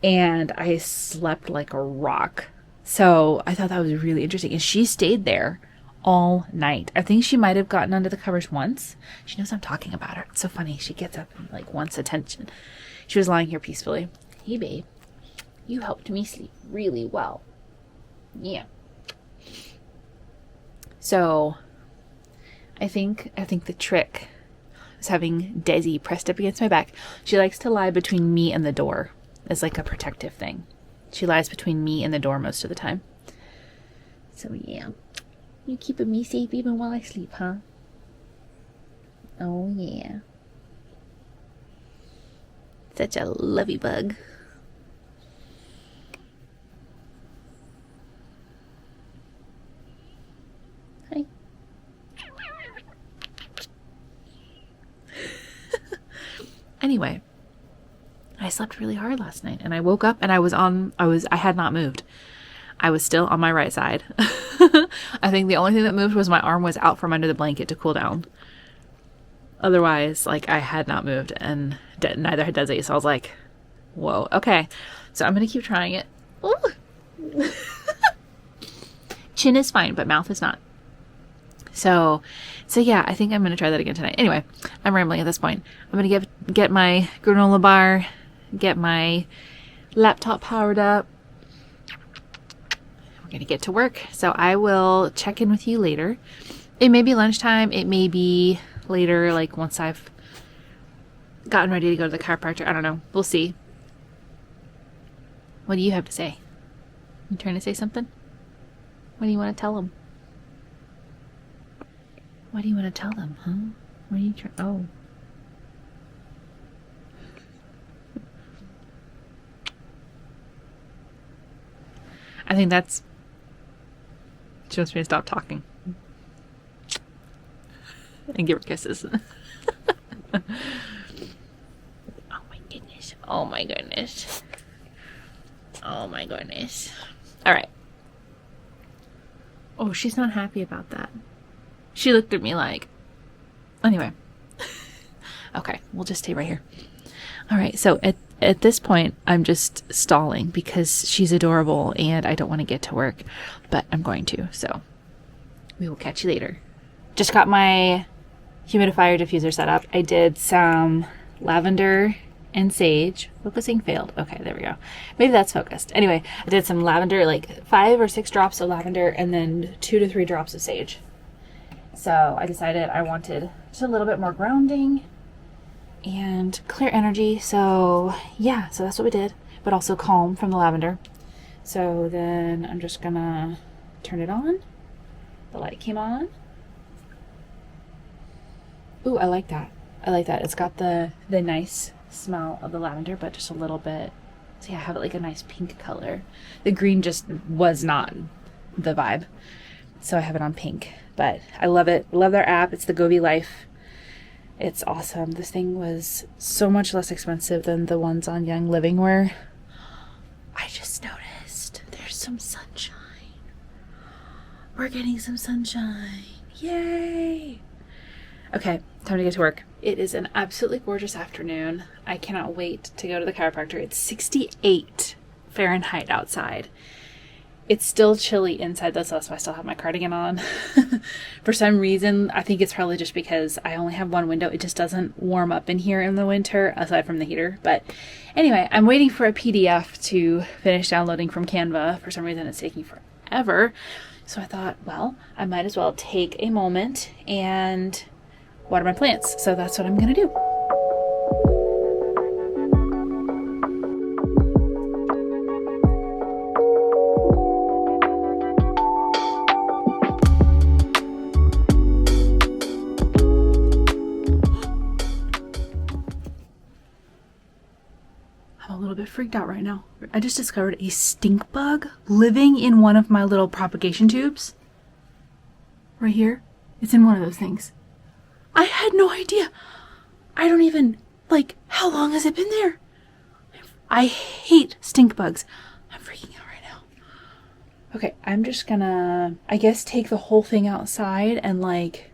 and I slept like a rock. So I thought that was really interesting. And she stayed there all night. I think she might have gotten under the covers once. She knows I'm talking about her. It's so funny. She gets up and like wants attention. She was lying here peacefully. Hey, babe. You helped me sleep really well. Yeah. So I think the trick is having Desi pressed up against my back. She likes to lie between me and the door as like a protective thing. She lies between me and the door most of the time. So yeah. You keeping me safe even while I sleep, huh? Oh yeah. Such a lovey bug. anyway, I slept really hard last night and I woke up and I had not moved. I was still on my right side. I think the only thing that moved was my arm was out from under the blanket to cool down. Otherwise, like, I had not moved, and neither had Desi. So I was like, whoa, okay. So I'm going to keep trying it. Chin is fine, but mouth is not. So yeah, I think I'm going to try that again tonight. Anyway, I'm rambling at this point. I'm going to get my granola bar, get my laptop powered up. We're going to get to work. So I will check in with you later. It may be lunchtime. It may be later, like once I've gotten ready to go to the chiropractor. I don't know. We'll see. What do you have to say? You trying to say something? What do you want to tell them? What do you want to tell them, huh? What are you trying? Oh. I think that's... She wants me to stop talking. And give her kisses. Oh my goodness. Oh my goodness. Oh my goodness. Alright. Oh, she's not happy about that. She looked at me like... Anyway. Okay, we'll just stay right here. Alright, so at this point, I'm just stalling because she's adorable and I don't want to get to work. But I'm going to, so... We will catch you later. Just got my humidifier diffuser set up. I did some lavender and sage. Focusing failed. Okay, there we go. Maybe that's focused. Anyway, I did some lavender, like 5 or 6 drops of lavender and then 2 to 3 drops of sage. So I decided I wanted just a little bit more grounding and clear energy. So yeah, so that's what we did, but also calm from the lavender. So then I'm just gonna turn it on. The light came on. Ooh, I like that. I like that. It's got the nice smell of the lavender, but just a little bit. See, I have it like a nice pink color. The green just was not the vibe. So I have it on pink, but I love it. Love their app. It's the Govi Life. It's awesome. This thing was so much less expensive than the ones on Young Living where I just noticed there's some sunshine. We're getting some sunshine. Yay! Okay, time to get to work. It is an absolutely gorgeous afternoon. I cannot wait to go to the chiropractor. It's 68 Fahrenheit outside. It's still chilly inside though, so that's why I still have my cardigan on. For some reason, I think it's probably just because I only have one window. It just doesn't warm up in here in the winter, aside from the heater. But anyway, I'm waiting for a PDF to finish downloading from Canva. For some reason, it's taking forever. So I thought, well, I might as well take a moment and water my plants. So that's what I'm going to do. I'm a little bit freaked out right now. I just discovered a stink bug living in one of my little propagation tubes. Right here. It's in one of those things. I had no idea. I don't even, like, how long has it been there? I hate stink bugs. I'm freaking out right now. Okay, I'm just gonna, I guess, take the whole thing outside and, like,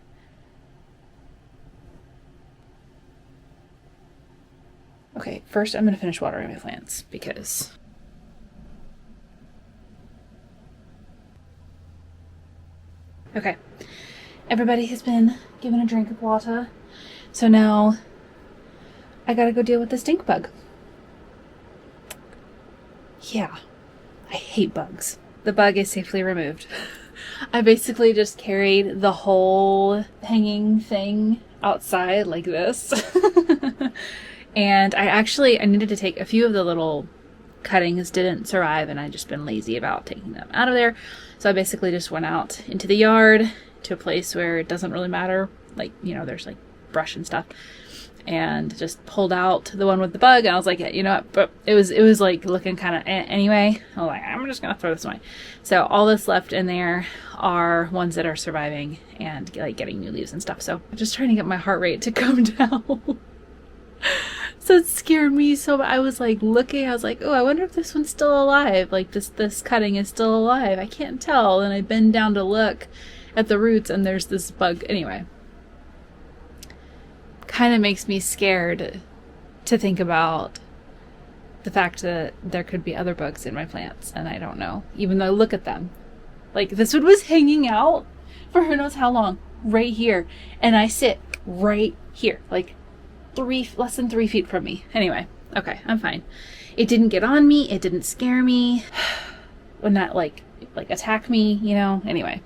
okay, first I'm gonna finish watering my plants because okay. Everybody has been given a drink of water, so now I gotta go deal with the stink bug. Yeah, I hate bugs. The bug is safely removed. I basically just carried the whole hanging thing outside like this. And I needed to take a few of the little cuttings, didn't survive, and I just been lazy about taking them out of there. So I basically just went out into the yard to a place where it doesn't really matter, like, you know, there's like brush and stuff, and just pulled out the one with the bug. And I was like, yeah, you know what, but it was like looking kind of anyway. I was like, I'm just gonna throw this away. So all that's left in there are ones that are surviving and like getting new leaves and stuff. So I'm just trying to get my heart rate to come down. So it scared me so bad. I was like looking, I was like, oh, I wonder if this one's still alive. Like this cutting is still alive. I can't tell. And I bend down to look at the roots and there's this bug. Anyway, kind of makes me scared to think about the fact that there could be other bugs in my plants and I don't know. Even though I look at them. Like this one was hanging out for who knows how long, right here. And I sit right here, like less than 3 feet from me. Anyway, okay, I'm fine. It didn't get on me. It didn't scare me. Would not like attack me, you know. Anyway,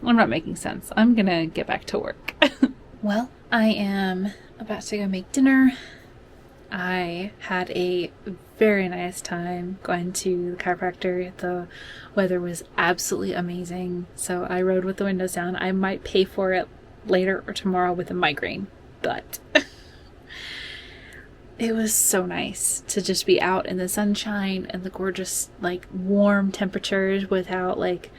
I'm not making sense. I'm gonna get back to work. Well, I am about to go make dinner. I had a very nice time going to the chiropractor. The weather was absolutely amazing. So I rode with the windows down. I might pay for it later or tomorrow with a migraine, but it was so nice to just be out in the sunshine and the gorgeous, like, warm temperatures without, like,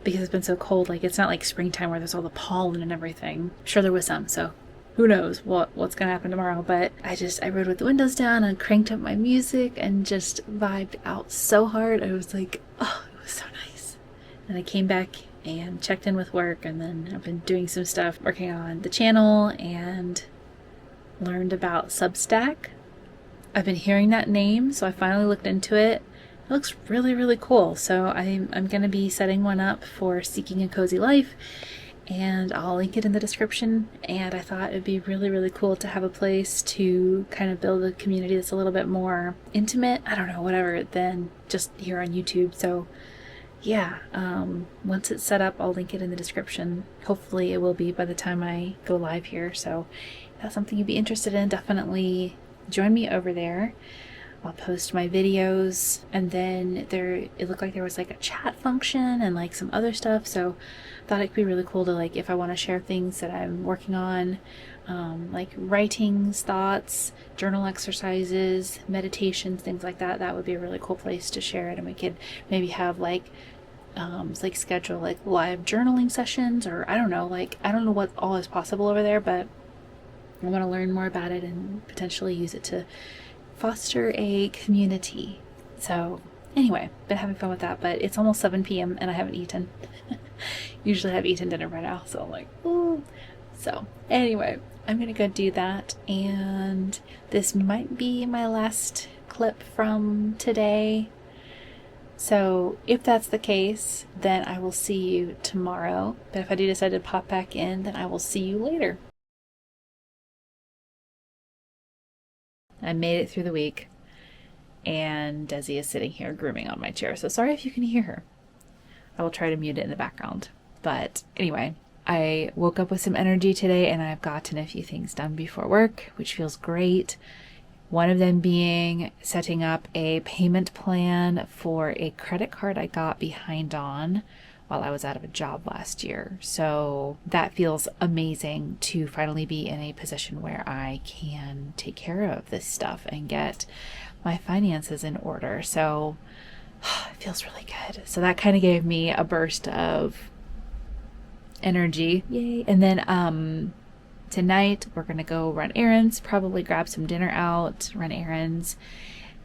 because it's been so cold, like, it's not like springtime where there's all the pollen and everything. I'm sure there was some, so who knows what's gonna happen tomorrow. But I rode with the windows down and cranked up my music and just vibed out so hard. I was like, oh, it was so nice. And I came back and checked in with work, and then I've been doing some stuff, working on the channel, and learned about Substack. I've been hearing that name, so I finally looked into it. It looks really, really cool. So I'm going to be setting one up for Seeking a Cozy Life, and I'll link it in the description. And I thought it'd be really, really cool to have a place to kind of build a community that's a little bit more intimate, I don't know, whatever, than just here on YouTube. So yeah, once it's set up, I'll link it in the description. Hopefully it will be by the time I go live here. So if that's something you'd be interested in, definitely join me over there. I'll post my videos, and then it looked like there was like a chat function and like some other stuff, so I thought it could be really cool to, like, if I want to share things that I'm working on, like writings, thoughts, journal exercises, meditations, things like that, that would be a really cool place to share it. And we could maybe have like schedule like live journaling sessions, or I don't know what all is possible over there, but I want to learn more about it and potentially use it to foster a community. So anyway, been having fun with that, but it's almost 7 p.m. and I haven't eaten. Usually I've eaten dinner by now, so I'm like, ooh. So anyway, I'm gonna go do that, and this might be my last clip from today. So if that's the case, then I will see you tomorrow. But if I do decide to pop back in, then I will see you later. I made it through the week, and Desi is sitting here grooming on my chair, so sorry if you can hear her. I will try to mute it in the background. But anyway, I woke up with some energy today, and I've gotten a few things done before work, which feels great. One of them being setting up a payment plan for a credit card I got behind on while I was out of a job last year. So that feels amazing to finally be in a position where I can take care of this stuff and get my finances in order. So it feels really good. So that kind of gave me a burst of energy. Yay. And then tonight we're going to go run errands, probably grab some dinner out, run errands.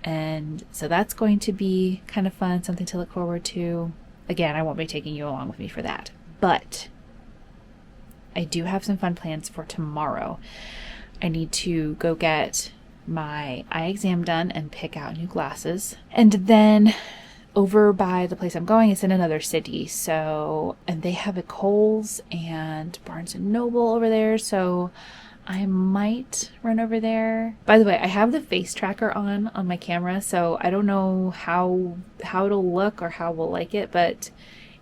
And so that's going to be kind of fun, something to look forward to. Again, I won't be taking you along with me for that, but I do have some fun plans for tomorrow. I need to go get my eye exam done and pick out new glasses. And then over by the place I'm going, it's in another city. So, and they have a Kohl's and Barnes and Noble over there. So I might run over there. By the way, I have the face tracker on my camera, so I don't know how it'll look or how we'll like it, but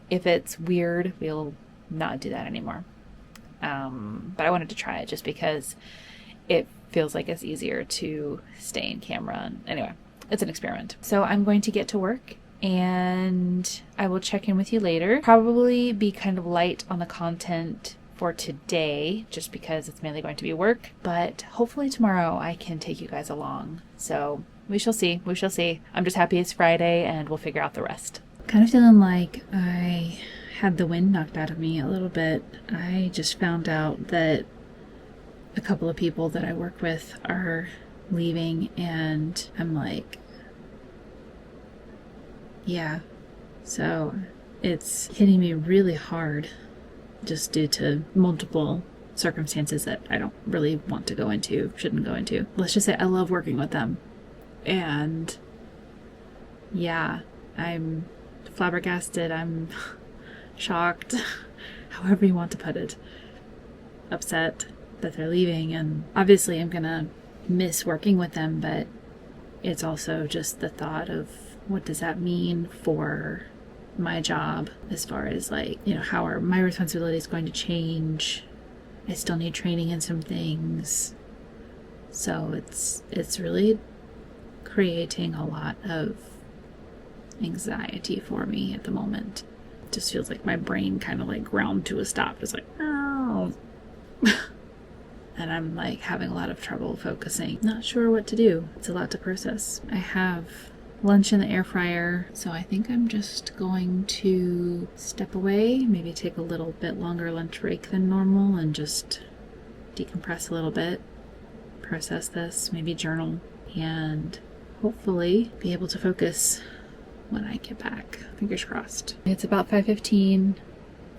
if it's weird, we'll not do that anymore. But I wanted to try it just because it feels like it's easier to stay in camera. And anyway, it's an experiment. So I'm going to get to work, and I will check in with you later. Probably be kind of light on the content for today, just because it's mainly going to be work, but hopefully tomorrow I can take you guys along. So we shall see. I'm just happy it's Friday, and we'll figure out the rest. Kind of feeling like I had the wind knocked out of me a little bit. I just found out that a couple of people that I work with are leaving, and I'm like, yeah. So it's hitting me really hard just due to multiple circumstances that I don't really want to go into, shouldn't go into. Let's just say I love working with them. And yeah, I'm flabbergasted. I'm shocked, however you want to put it. Upset that they're leaving. And obviously I'm gonna miss working with them, but it's also just the thought of what does that mean for my job, as far as like, you know, how are my responsibilities going to change? I still need training in some things. So it's really creating a lot of anxiety for me at the moment. It just feels like my brain kind of like ground to a stop. It's like, oh. And I'm like having a lot of trouble focusing. Not sure what to do. It's a lot to process. I have lunch in the air fryer, so I think I'm just going to step away, maybe take a little bit longer lunch break than normal and just decompress a little bit, process this, maybe journal, and hopefully be able to focus when I get back. Fingers crossed. It's about 5:15.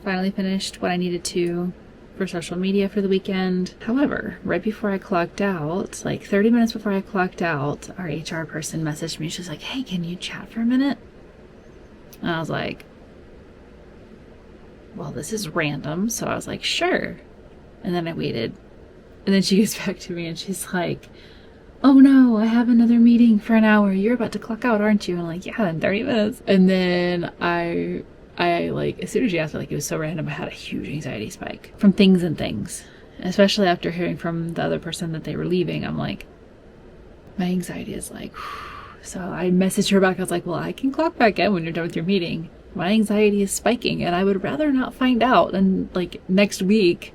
Finally finished what I needed to for social media for the weekend. However, right before I clocked out, like 30 minutes before I clocked out, our HR person messaged me. She's like, hey, can you chat for a minute? And I was like, well, this is random. So I was like, sure. And then I waited. And then she gets back to me and she's like, oh no, I have another meeting for an hour. You're about to clock out, aren't you? And I'm like, yeah, in 30 minutes. And then I like, as soon as she asked me, like, it was so random, I had a huge anxiety spike from things and things, especially after hearing from the other person that they were leaving. I'm like, my anxiety is like, whew. So I messaged her back. I was like, well, I can clock back in when you're done with your meeting. My anxiety is spiking and I would rather not find out and like next week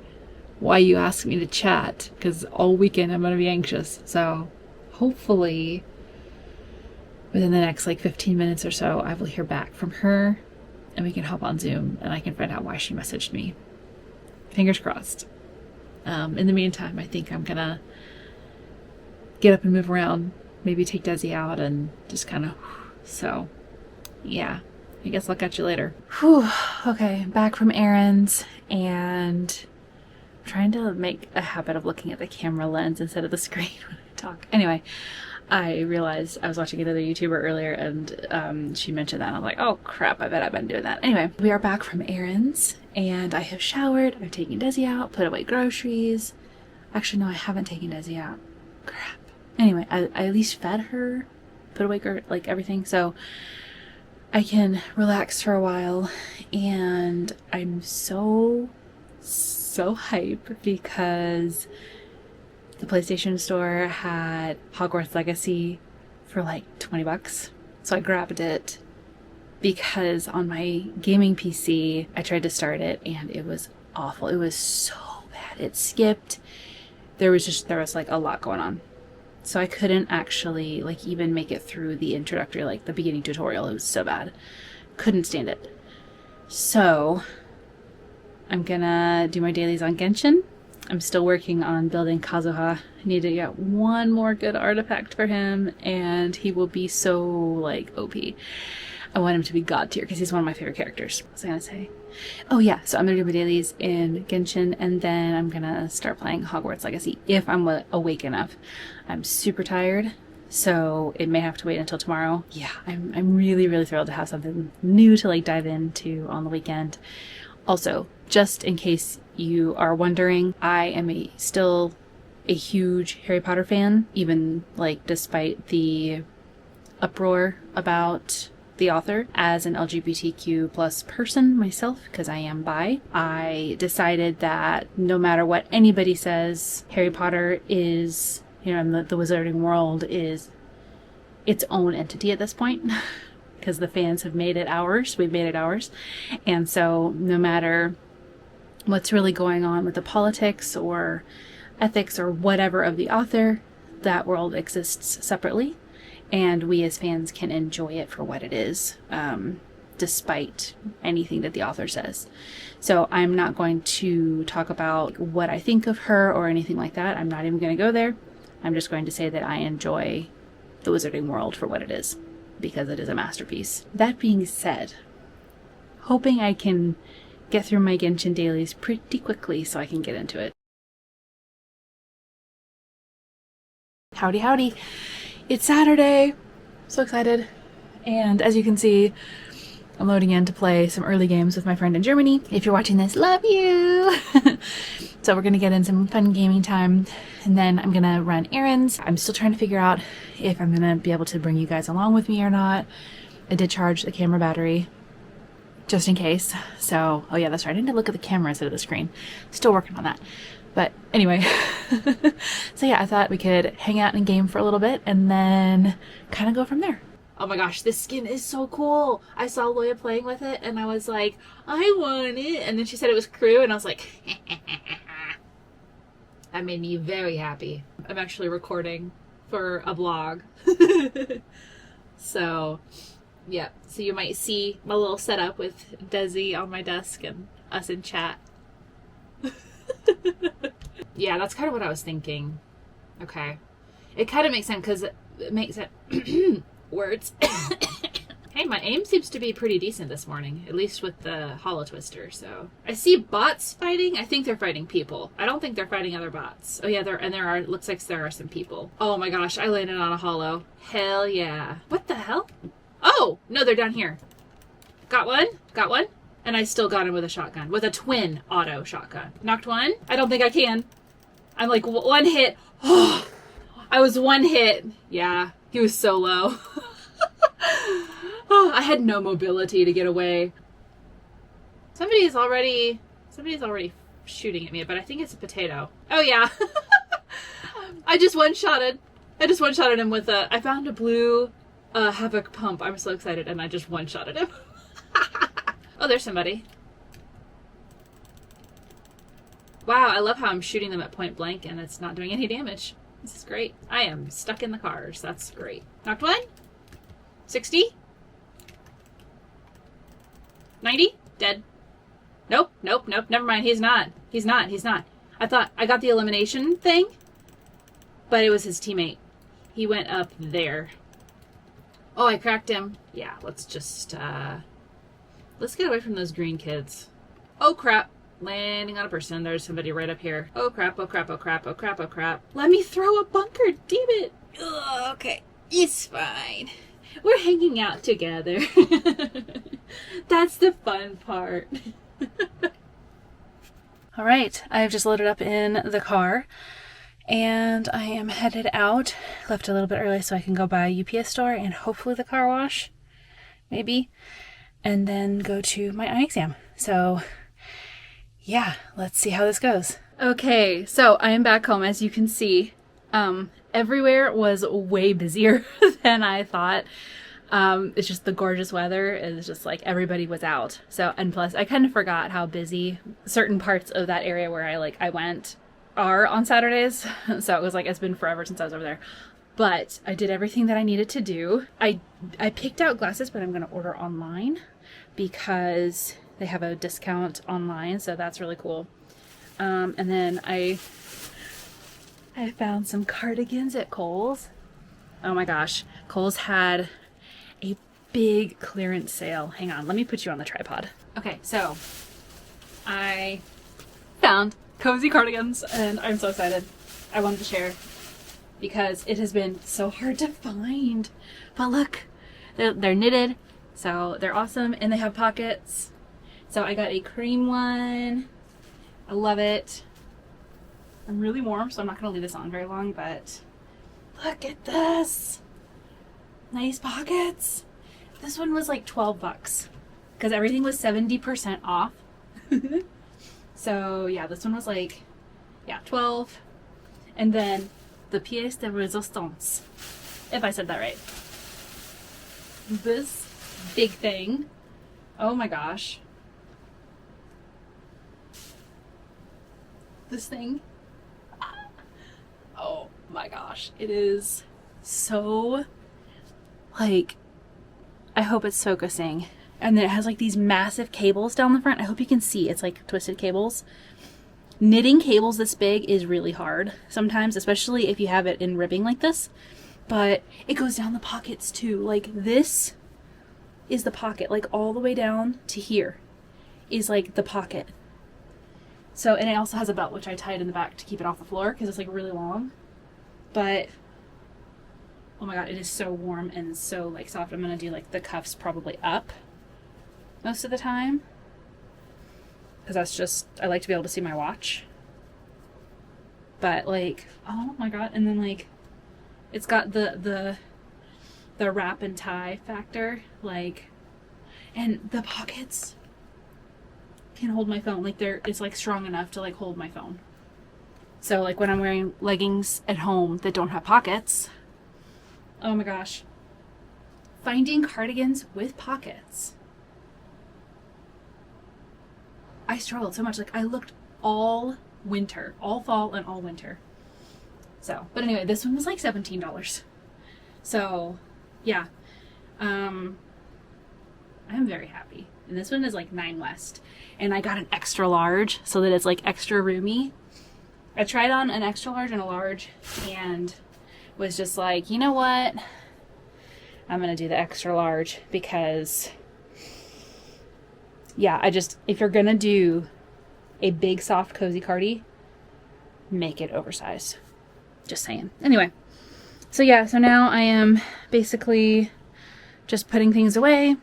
why you asked me to chat, because all weekend I'm going to be anxious. So hopefully within the next like 15 minutes or so, I will hear back from her and we can hop on Zoom and I can find out why she messaged me. Fingers crossed. In the meantime, I think I'm gonna get up and move around, maybe take Desi out and just kind of, so yeah, I guess I'll catch you later. Whew. Okay, back from errands and I'm trying to make a habit of looking at the camera lens instead of the screen when I talk. Anyway, I realized I was watching another YouTuber earlier and she mentioned that and I'm like, oh crap, I bet I've been doing that. Anyway, we are back from errands and I have showered, I've taken Desi out, put away groceries. Actually, no, I haven't taken Desi out. Crap. Anyway, I at least fed her, put away like everything, so I can relax for a while. And I'm so hype because the PlayStation Store had Hogwarts Legacy for like $20. So I grabbed it because on my gaming PC, I tried to start it and it was awful. It was so bad. It skipped. There was like a lot going on. So I couldn't actually like even make it through the introductory, like the beginning tutorial. It was so bad. Couldn't stand it. So I'm gonna do my dailies on Genshin. I'm still working on building Kazuha. I need to get one more good artifact for him and he will be so like OP. I want him to be god tier because he's one of my favorite characters. What was I gonna say? Oh yeah, so I'm gonna do my dailies in Genshin and then I'm gonna start playing Hogwarts Legacy if I'm awake enough. I'm super tired, so it may have to wait until tomorrow. Yeah, I'm really thrilled to have something new to like dive into on the weekend. Also, just in case you are wondering, I am still a huge Harry Potter fan, even like despite the uproar about the author. As an LGBTQ plus person myself, because I am bi, I decided that no matter what anybody says, Harry Potter is, you know, the Wizarding World is its own entity at this point. Because the fans have made it ours. We've made it ours. And so no matter what's really going on with the politics or ethics or whatever of the author, that world exists separately. And we as fans can enjoy it for what it is, despite anything that the author says. So I'm not going to talk about what I think of her or anything like that. I'm not even going to go there. I'm just going to say that I enjoy the Wizarding World for what it is, because it is a masterpiece. That being said, hoping I can get through my Genshin dailies pretty quickly so I can get into it. Howdy, howdy. It's Saturday. So excited. And as you can see, I'm loading in to play some early games with my friend in Germany. If you're watching this, love you! So we're gonna get in some fun gaming time, and then I'm gonna run errands. I'm still trying to figure out if I'm gonna be able to bring you guys along with me or not. I did charge the camera battery, just in case. So, oh yeah, that's right. I need to look at the camera instead of the screen. Still working on that. But anyway, so yeah, I thought we could hang out and game for a little bit and then kind of go from there. Oh my gosh, this skin is so cool. I saw Loya playing with it and I was like, I want it. And then she said it was crew and I was like, that made me very happy. I'm actually recording for a vlog. So, yeah. So you might see my little setup with Desi on my desk and us in chat. Yeah, that's kind of what I was thinking. Okay. It kind of makes sense because it makes it... words. Hey, my aim seems to be pretty decent this morning, at least with the hollow twister. So I see bots fighting. I think they're fighting people. I don't think they're fighting other bots. Oh yeah, looks like there are some people. Oh my gosh, I landed on a hollow. Hell yeah. What the hell? Oh no, they're down here. Got one, and I still got him with a shotgun, with a twin auto shotgun. Knocked one. I don't think I can. I'm like one hit. Oh, I was one hit. Yeah. He was so low. Oh, I had no mobility to get away. Somebody's already shooting at me, but I think it's a potato. Oh yeah. I just one-shotted him with I found a blue Havoc pump. I'm so excited, and I just one-shotted him. Oh, there's somebody. Wow, I love how I'm shooting them at point blank and it's not doing any damage. This is great. I am stuck in the cars. That's great. Knocked one. 60. 90. Dead. Nope. Never mind. He's not. I thought I got the elimination thing, but it was his teammate. He went up there. Oh, I cracked him. Yeah, let's just, let's get away from those green kids. Oh, crap. Landing on a person. There's somebody right up here. Oh crap, oh crap, oh crap, oh crap, oh crap. Let me throw a bunker, damn it. Ugh, okay, it's fine. We're hanging out together. That's the fun part. All right, I've just loaded up in the car and I am headed out. Left a little bit early so I can go by a UPS store and hopefully the car wash, maybe, and then go to my eye exam. So yeah, let's see how this goes. Okay, so I am back home. As you can see, everywhere was way busier than I thought. It's just the gorgeous weather. It's just like everybody was out. So, and plus I kind of forgot how busy certain parts of that area where I went are on Saturdays. So it was like, it's been forever since I was over there. But I did everything that I needed to do. I picked out glasses, but I'm going to order online because they have a discount online, so that's really cool. And then I found some cardigans at Kohl's. Oh my gosh, Kohl's had a big clearance sale. Hang on, let me put you on the tripod. Okay, so I found cozy cardigans and I'm so excited. I wanted to share because it has been so hard to find. But look, they're knitted, so they're awesome, and they have pockets. So I got a cream one. I love it. I'm really warm, so I'm not going to leave this on very long, but look at this. Nice pockets. This one was like 12 bucks because everything was 70% off. So yeah, this one was like, yeah, 12. And then the pièce de résistance, if I said that right. This big thing. Oh my gosh. This thing. Oh my gosh. It is so, like, I hope it's focusing. And then it has like these massive cables down the front. I hope you can see. It's like twisted cables. Knitting cables this big is really hard sometimes, especially if you have it in ribbing like this. But it goes down the pockets too. Like this is the pocket, like all the way down to here is like the pocket. So, and it also has a belt, which I tied in the back to keep it off the floor because it's like really long. But oh my god, it is so warm and so like soft. I'm gonna do like the cuffs probably up most of the time because that's just, I like to be able to see my watch. But like, oh my god, and then like it's got the wrap and tie factor, like, and the pockets can hold my phone. Like it's like strong enough to like hold my phone. So like when I'm wearing leggings at home that don't have pockets, oh my gosh, finding cardigans with pockets, I struggled so much. Like I looked all winter, all fall and all winter. So, but anyway, this one was like $17. So yeah, I'm very happy. And this one is like 9 West. And I got an extra large so that it's like extra roomy. I tried on an extra large and a large and was just like, you know what? I'm going to do the extra large because, yeah, if you're going to do a big, soft, cozy cardi, make it oversized. Just saying. Anyway, so yeah, so now I am basically just putting things away.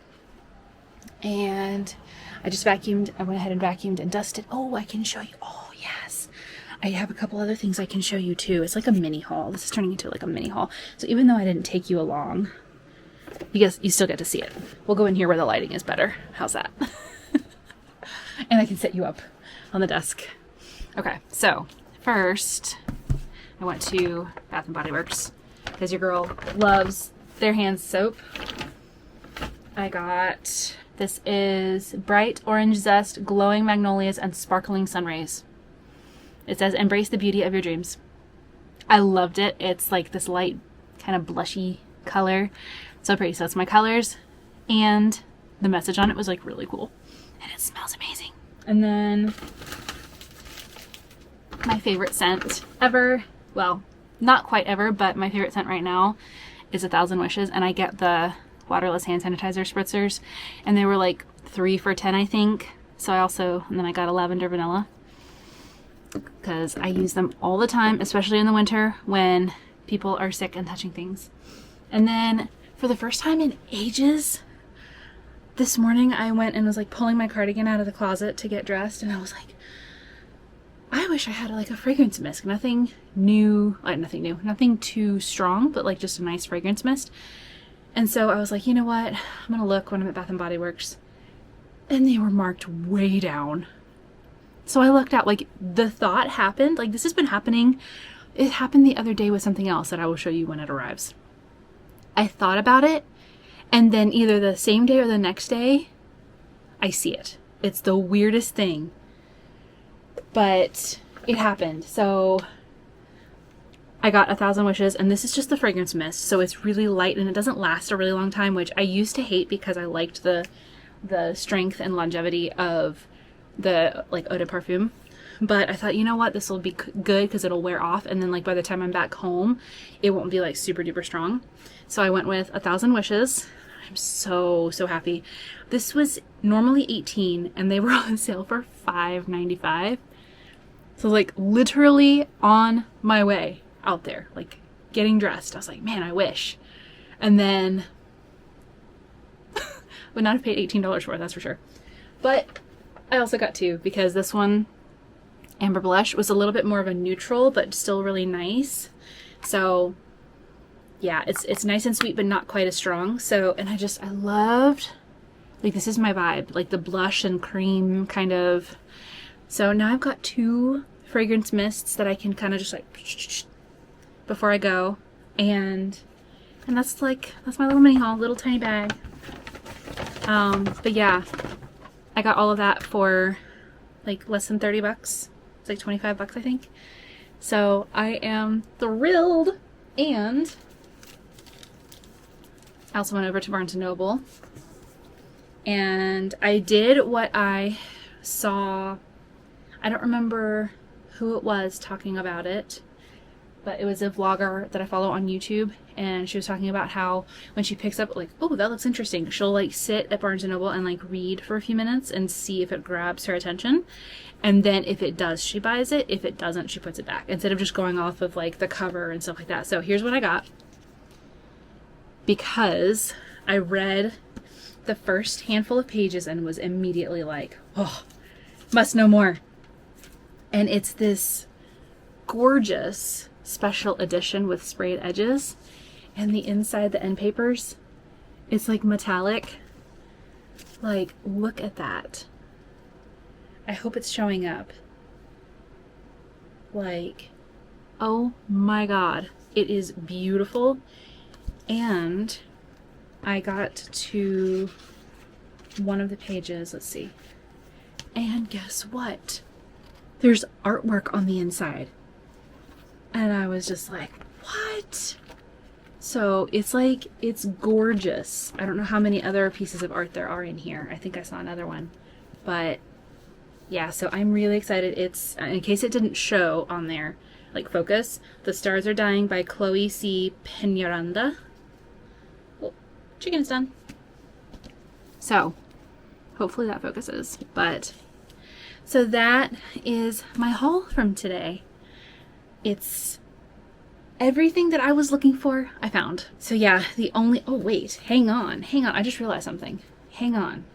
And I just vacuumed. I went ahead and vacuumed and dusted. Oh, I can show you. Oh, yes. I have a couple other things I can show you too. It's like a mini haul. This is turning into like a mini haul. So even though I didn't take you along, you still get to see it. We'll go in here where the lighting is better. How's that? And I can set you up on the desk. Okay, so first I went to Bath & Body Works because your girl loves their hand soap. I got, this is Bright Orange Zest, Glowing Magnolias, and Sparkling Sun Rays. It says, embrace the beauty of your dreams. I loved it. It's like this light kind of blushy color. So pretty. So that's my colors. And the message on it was like really cool. And it smells amazing. And then my favorite scent ever, well, not quite ever, but my favorite scent right now is 1,000 Wishes. And I get the waterless hand sanitizer spritzers, and they were like 3 for $10, I think. So and then I got a lavender vanilla because I use them all the time, especially in the winter when people are sick and touching things. And then for the first time in ages, this morning I went and was like pulling my cardigan out of the closet to get dressed, and I was like, I wish I had like a fragrance mist. Nothing too strong, but like just a nice fragrance mist. And so I was like, you know what? I'm going to look when I'm at Bath & Body Works. And they were marked way down. So I looked out, like the thought happened, like this has been happening. It happened the other day with something else that I will show you when it arrives. I thought about it, and then either the same day or the next day, I see it. It's the weirdest thing. But it happened. So I got 1,000 Wishes, and this is just the fragrance mist, so it's really light and it doesn't last a really long time, which I used to hate because I liked the strength and longevity of the like eau de parfum. But I thought, you know what, this will be good because it'll wear off, and then like by the time I'm back home, it won't be like super duper strong. So I went with 1,000 Wishes. I'm so happy. This was normally $18, and they were on sale for $5.95. So like literally on my way out there, like getting dressed, I was like, man, I wish. And then would not have paid $18 for it, that's for sure. But I also got 2 because this one, Amber Blush, was a little bit more of a neutral but still really nice. So yeah, it's nice and sweet but not quite as strong. So, and I loved, like, this is my vibe, like the blush and cream kind of. So now I've got 2 fragrance mists that I can kind of just like before I go, and that's my little mini haul, little tiny bag. But yeah, I got all of that for like less than 30 bucks. It's like 25 bucks, I think. So I am thrilled. And I also went over to Barnes & Noble, and I did what I saw. I don't remember who it was talking about it, but it was a vlogger that I follow on YouTube, and she was talking about how when she picks up, like, oh, that looks interesting, she'll like sit at Barnes & Noble and like read for a few minutes and see if it grabs her attention. And then if it does, she buys it. If it doesn't, she puts it back, instead of just going off of like the cover and stuff like that. So here's what I got, because I read the first handful of pages and was immediately like, oh, must know more. And it's this gorgeous special edition with sprayed edges, and the inside, the end papers, it's like metallic. Like, look at that. I hope it's showing up. Like, oh my god, it is beautiful. And I got to one of the pages, let's see, and guess what? There's artwork on the inside. And I was just like, what? So it's like, it's gorgeous. I don't know how many other pieces of art there are in here. I think I saw another one. But yeah, so I'm really excited. It's, in case it didn't show on there, like focus, The Stars Are Dying by Chloe C. Peñaranda. Oh, chicken is done. So hopefully that focuses. But so that is my haul from today. It's everything that I was looking for, I found. So yeah, the only, oh wait, hang on. I just realized something. Hang on.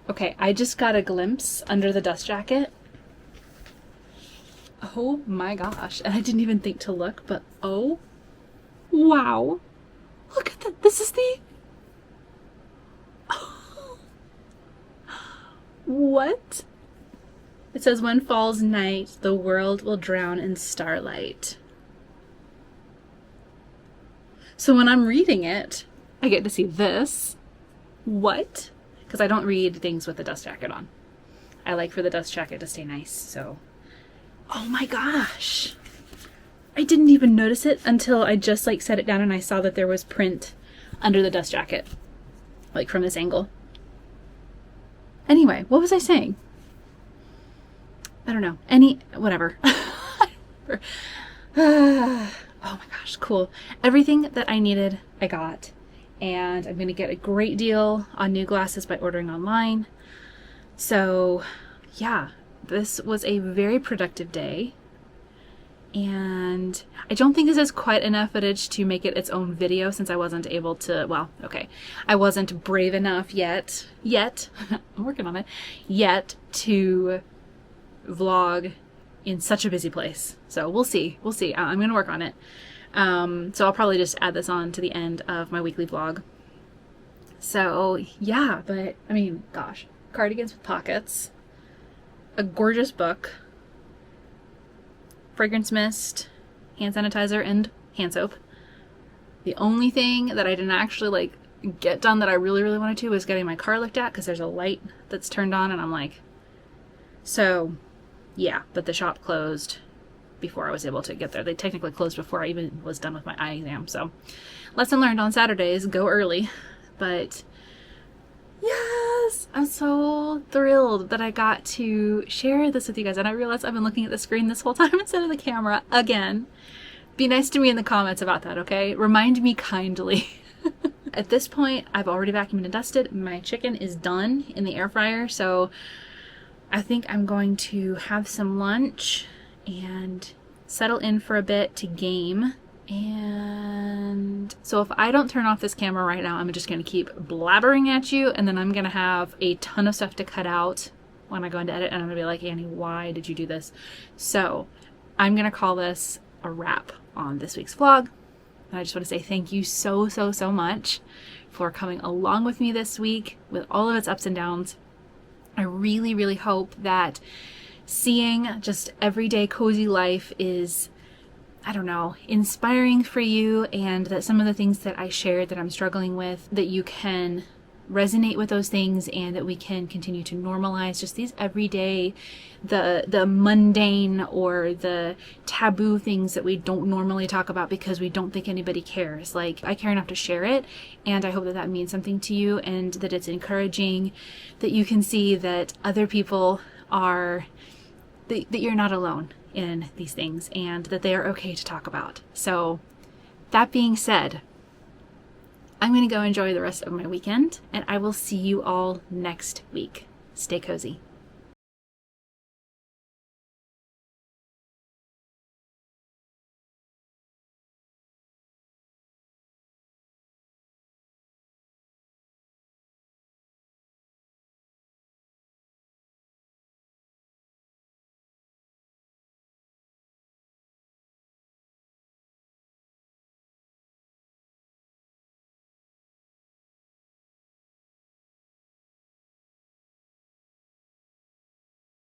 Okay, I just got a glimpse under the dust jacket. Oh my gosh, and I didn't even think to look, but oh, wow. Look at that, this is the, what? It says, when falls night, the world will drown in starlight. So when I'm reading it, I get to see this. What? Because I don't read things with the dust jacket on. I like for the dust jacket to stay nice, so. Oh my gosh. I didn't even notice it until I just like set it down and I saw that there was print under the dust jacket. Like from this angle. Anyway, what was I saying? I don't know. Whatever. Oh my gosh, cool. Everything that I needed, I got. And I'm going to get a great deal on new glasses by ordering online. So yeah, this was a very productive day. And I don't think this is quite enough footage to make it its own video, since I wasn't able to, well, okay, I wasn't brave enough yet, I'm working on it, yet to vlog in such a busy place. So we'll see. I'm going to work on it. So I'll probably just add this on to the end of my weekly vlog. So yeah, but I mean, gosh, cardigans with pockets, a gorgeous book, fragrance mist, hand sanitizer, and hand soap. The only thing that I didn't actually like get done that I really wanted to was getting my car looked at, because there's a light that's turned on and I'm like, so yeah, but the shop closed before I was able to get there. They technically closed before I even was done with my eye exam. So lesson learned on Saturdays, go early. But yes, I'm so thrilled that I got to share this with you guys. And I realized I've been looking at the screen this whole time instead of the camera again. Be nice to me in the comments about that, okay? Remind me kindly. At this point, I've already vacuumed and dusted. My chicken is done in the air fryer, so I think I'm going to have some lunch and settle in for a bit to game. And so if I don't turn off this camera right now, I'm just going to keep blabbering at you, and then I'm going to have a ton of stuff to cut out when I go into edit, and I'm going to be like, Annie, why did you do this? So I'm going to call this a wrap on this week's vlog. And I just want to say thank you so much for coming along with me this week with all of its ups and downs. I really hope that seeing just everyday cozy life is, I don't know, inspiring for you, and that some of the things that I shared that I'm struggling with, that you can resonate with those things, and that we can continue to normalize just these everyday, the mundane or the taboo things that we don't normally talk about because we don't think anybody cares. Like, I care enough to share it, and I hope that that means something to you, and that it's encouraging, that you can see that other people are, that you're not alone in these things, and that they are okay to talk about. So that being said, I'm going to go enjoy the rest of my weekend, and I will see you all next week. Stay cozy.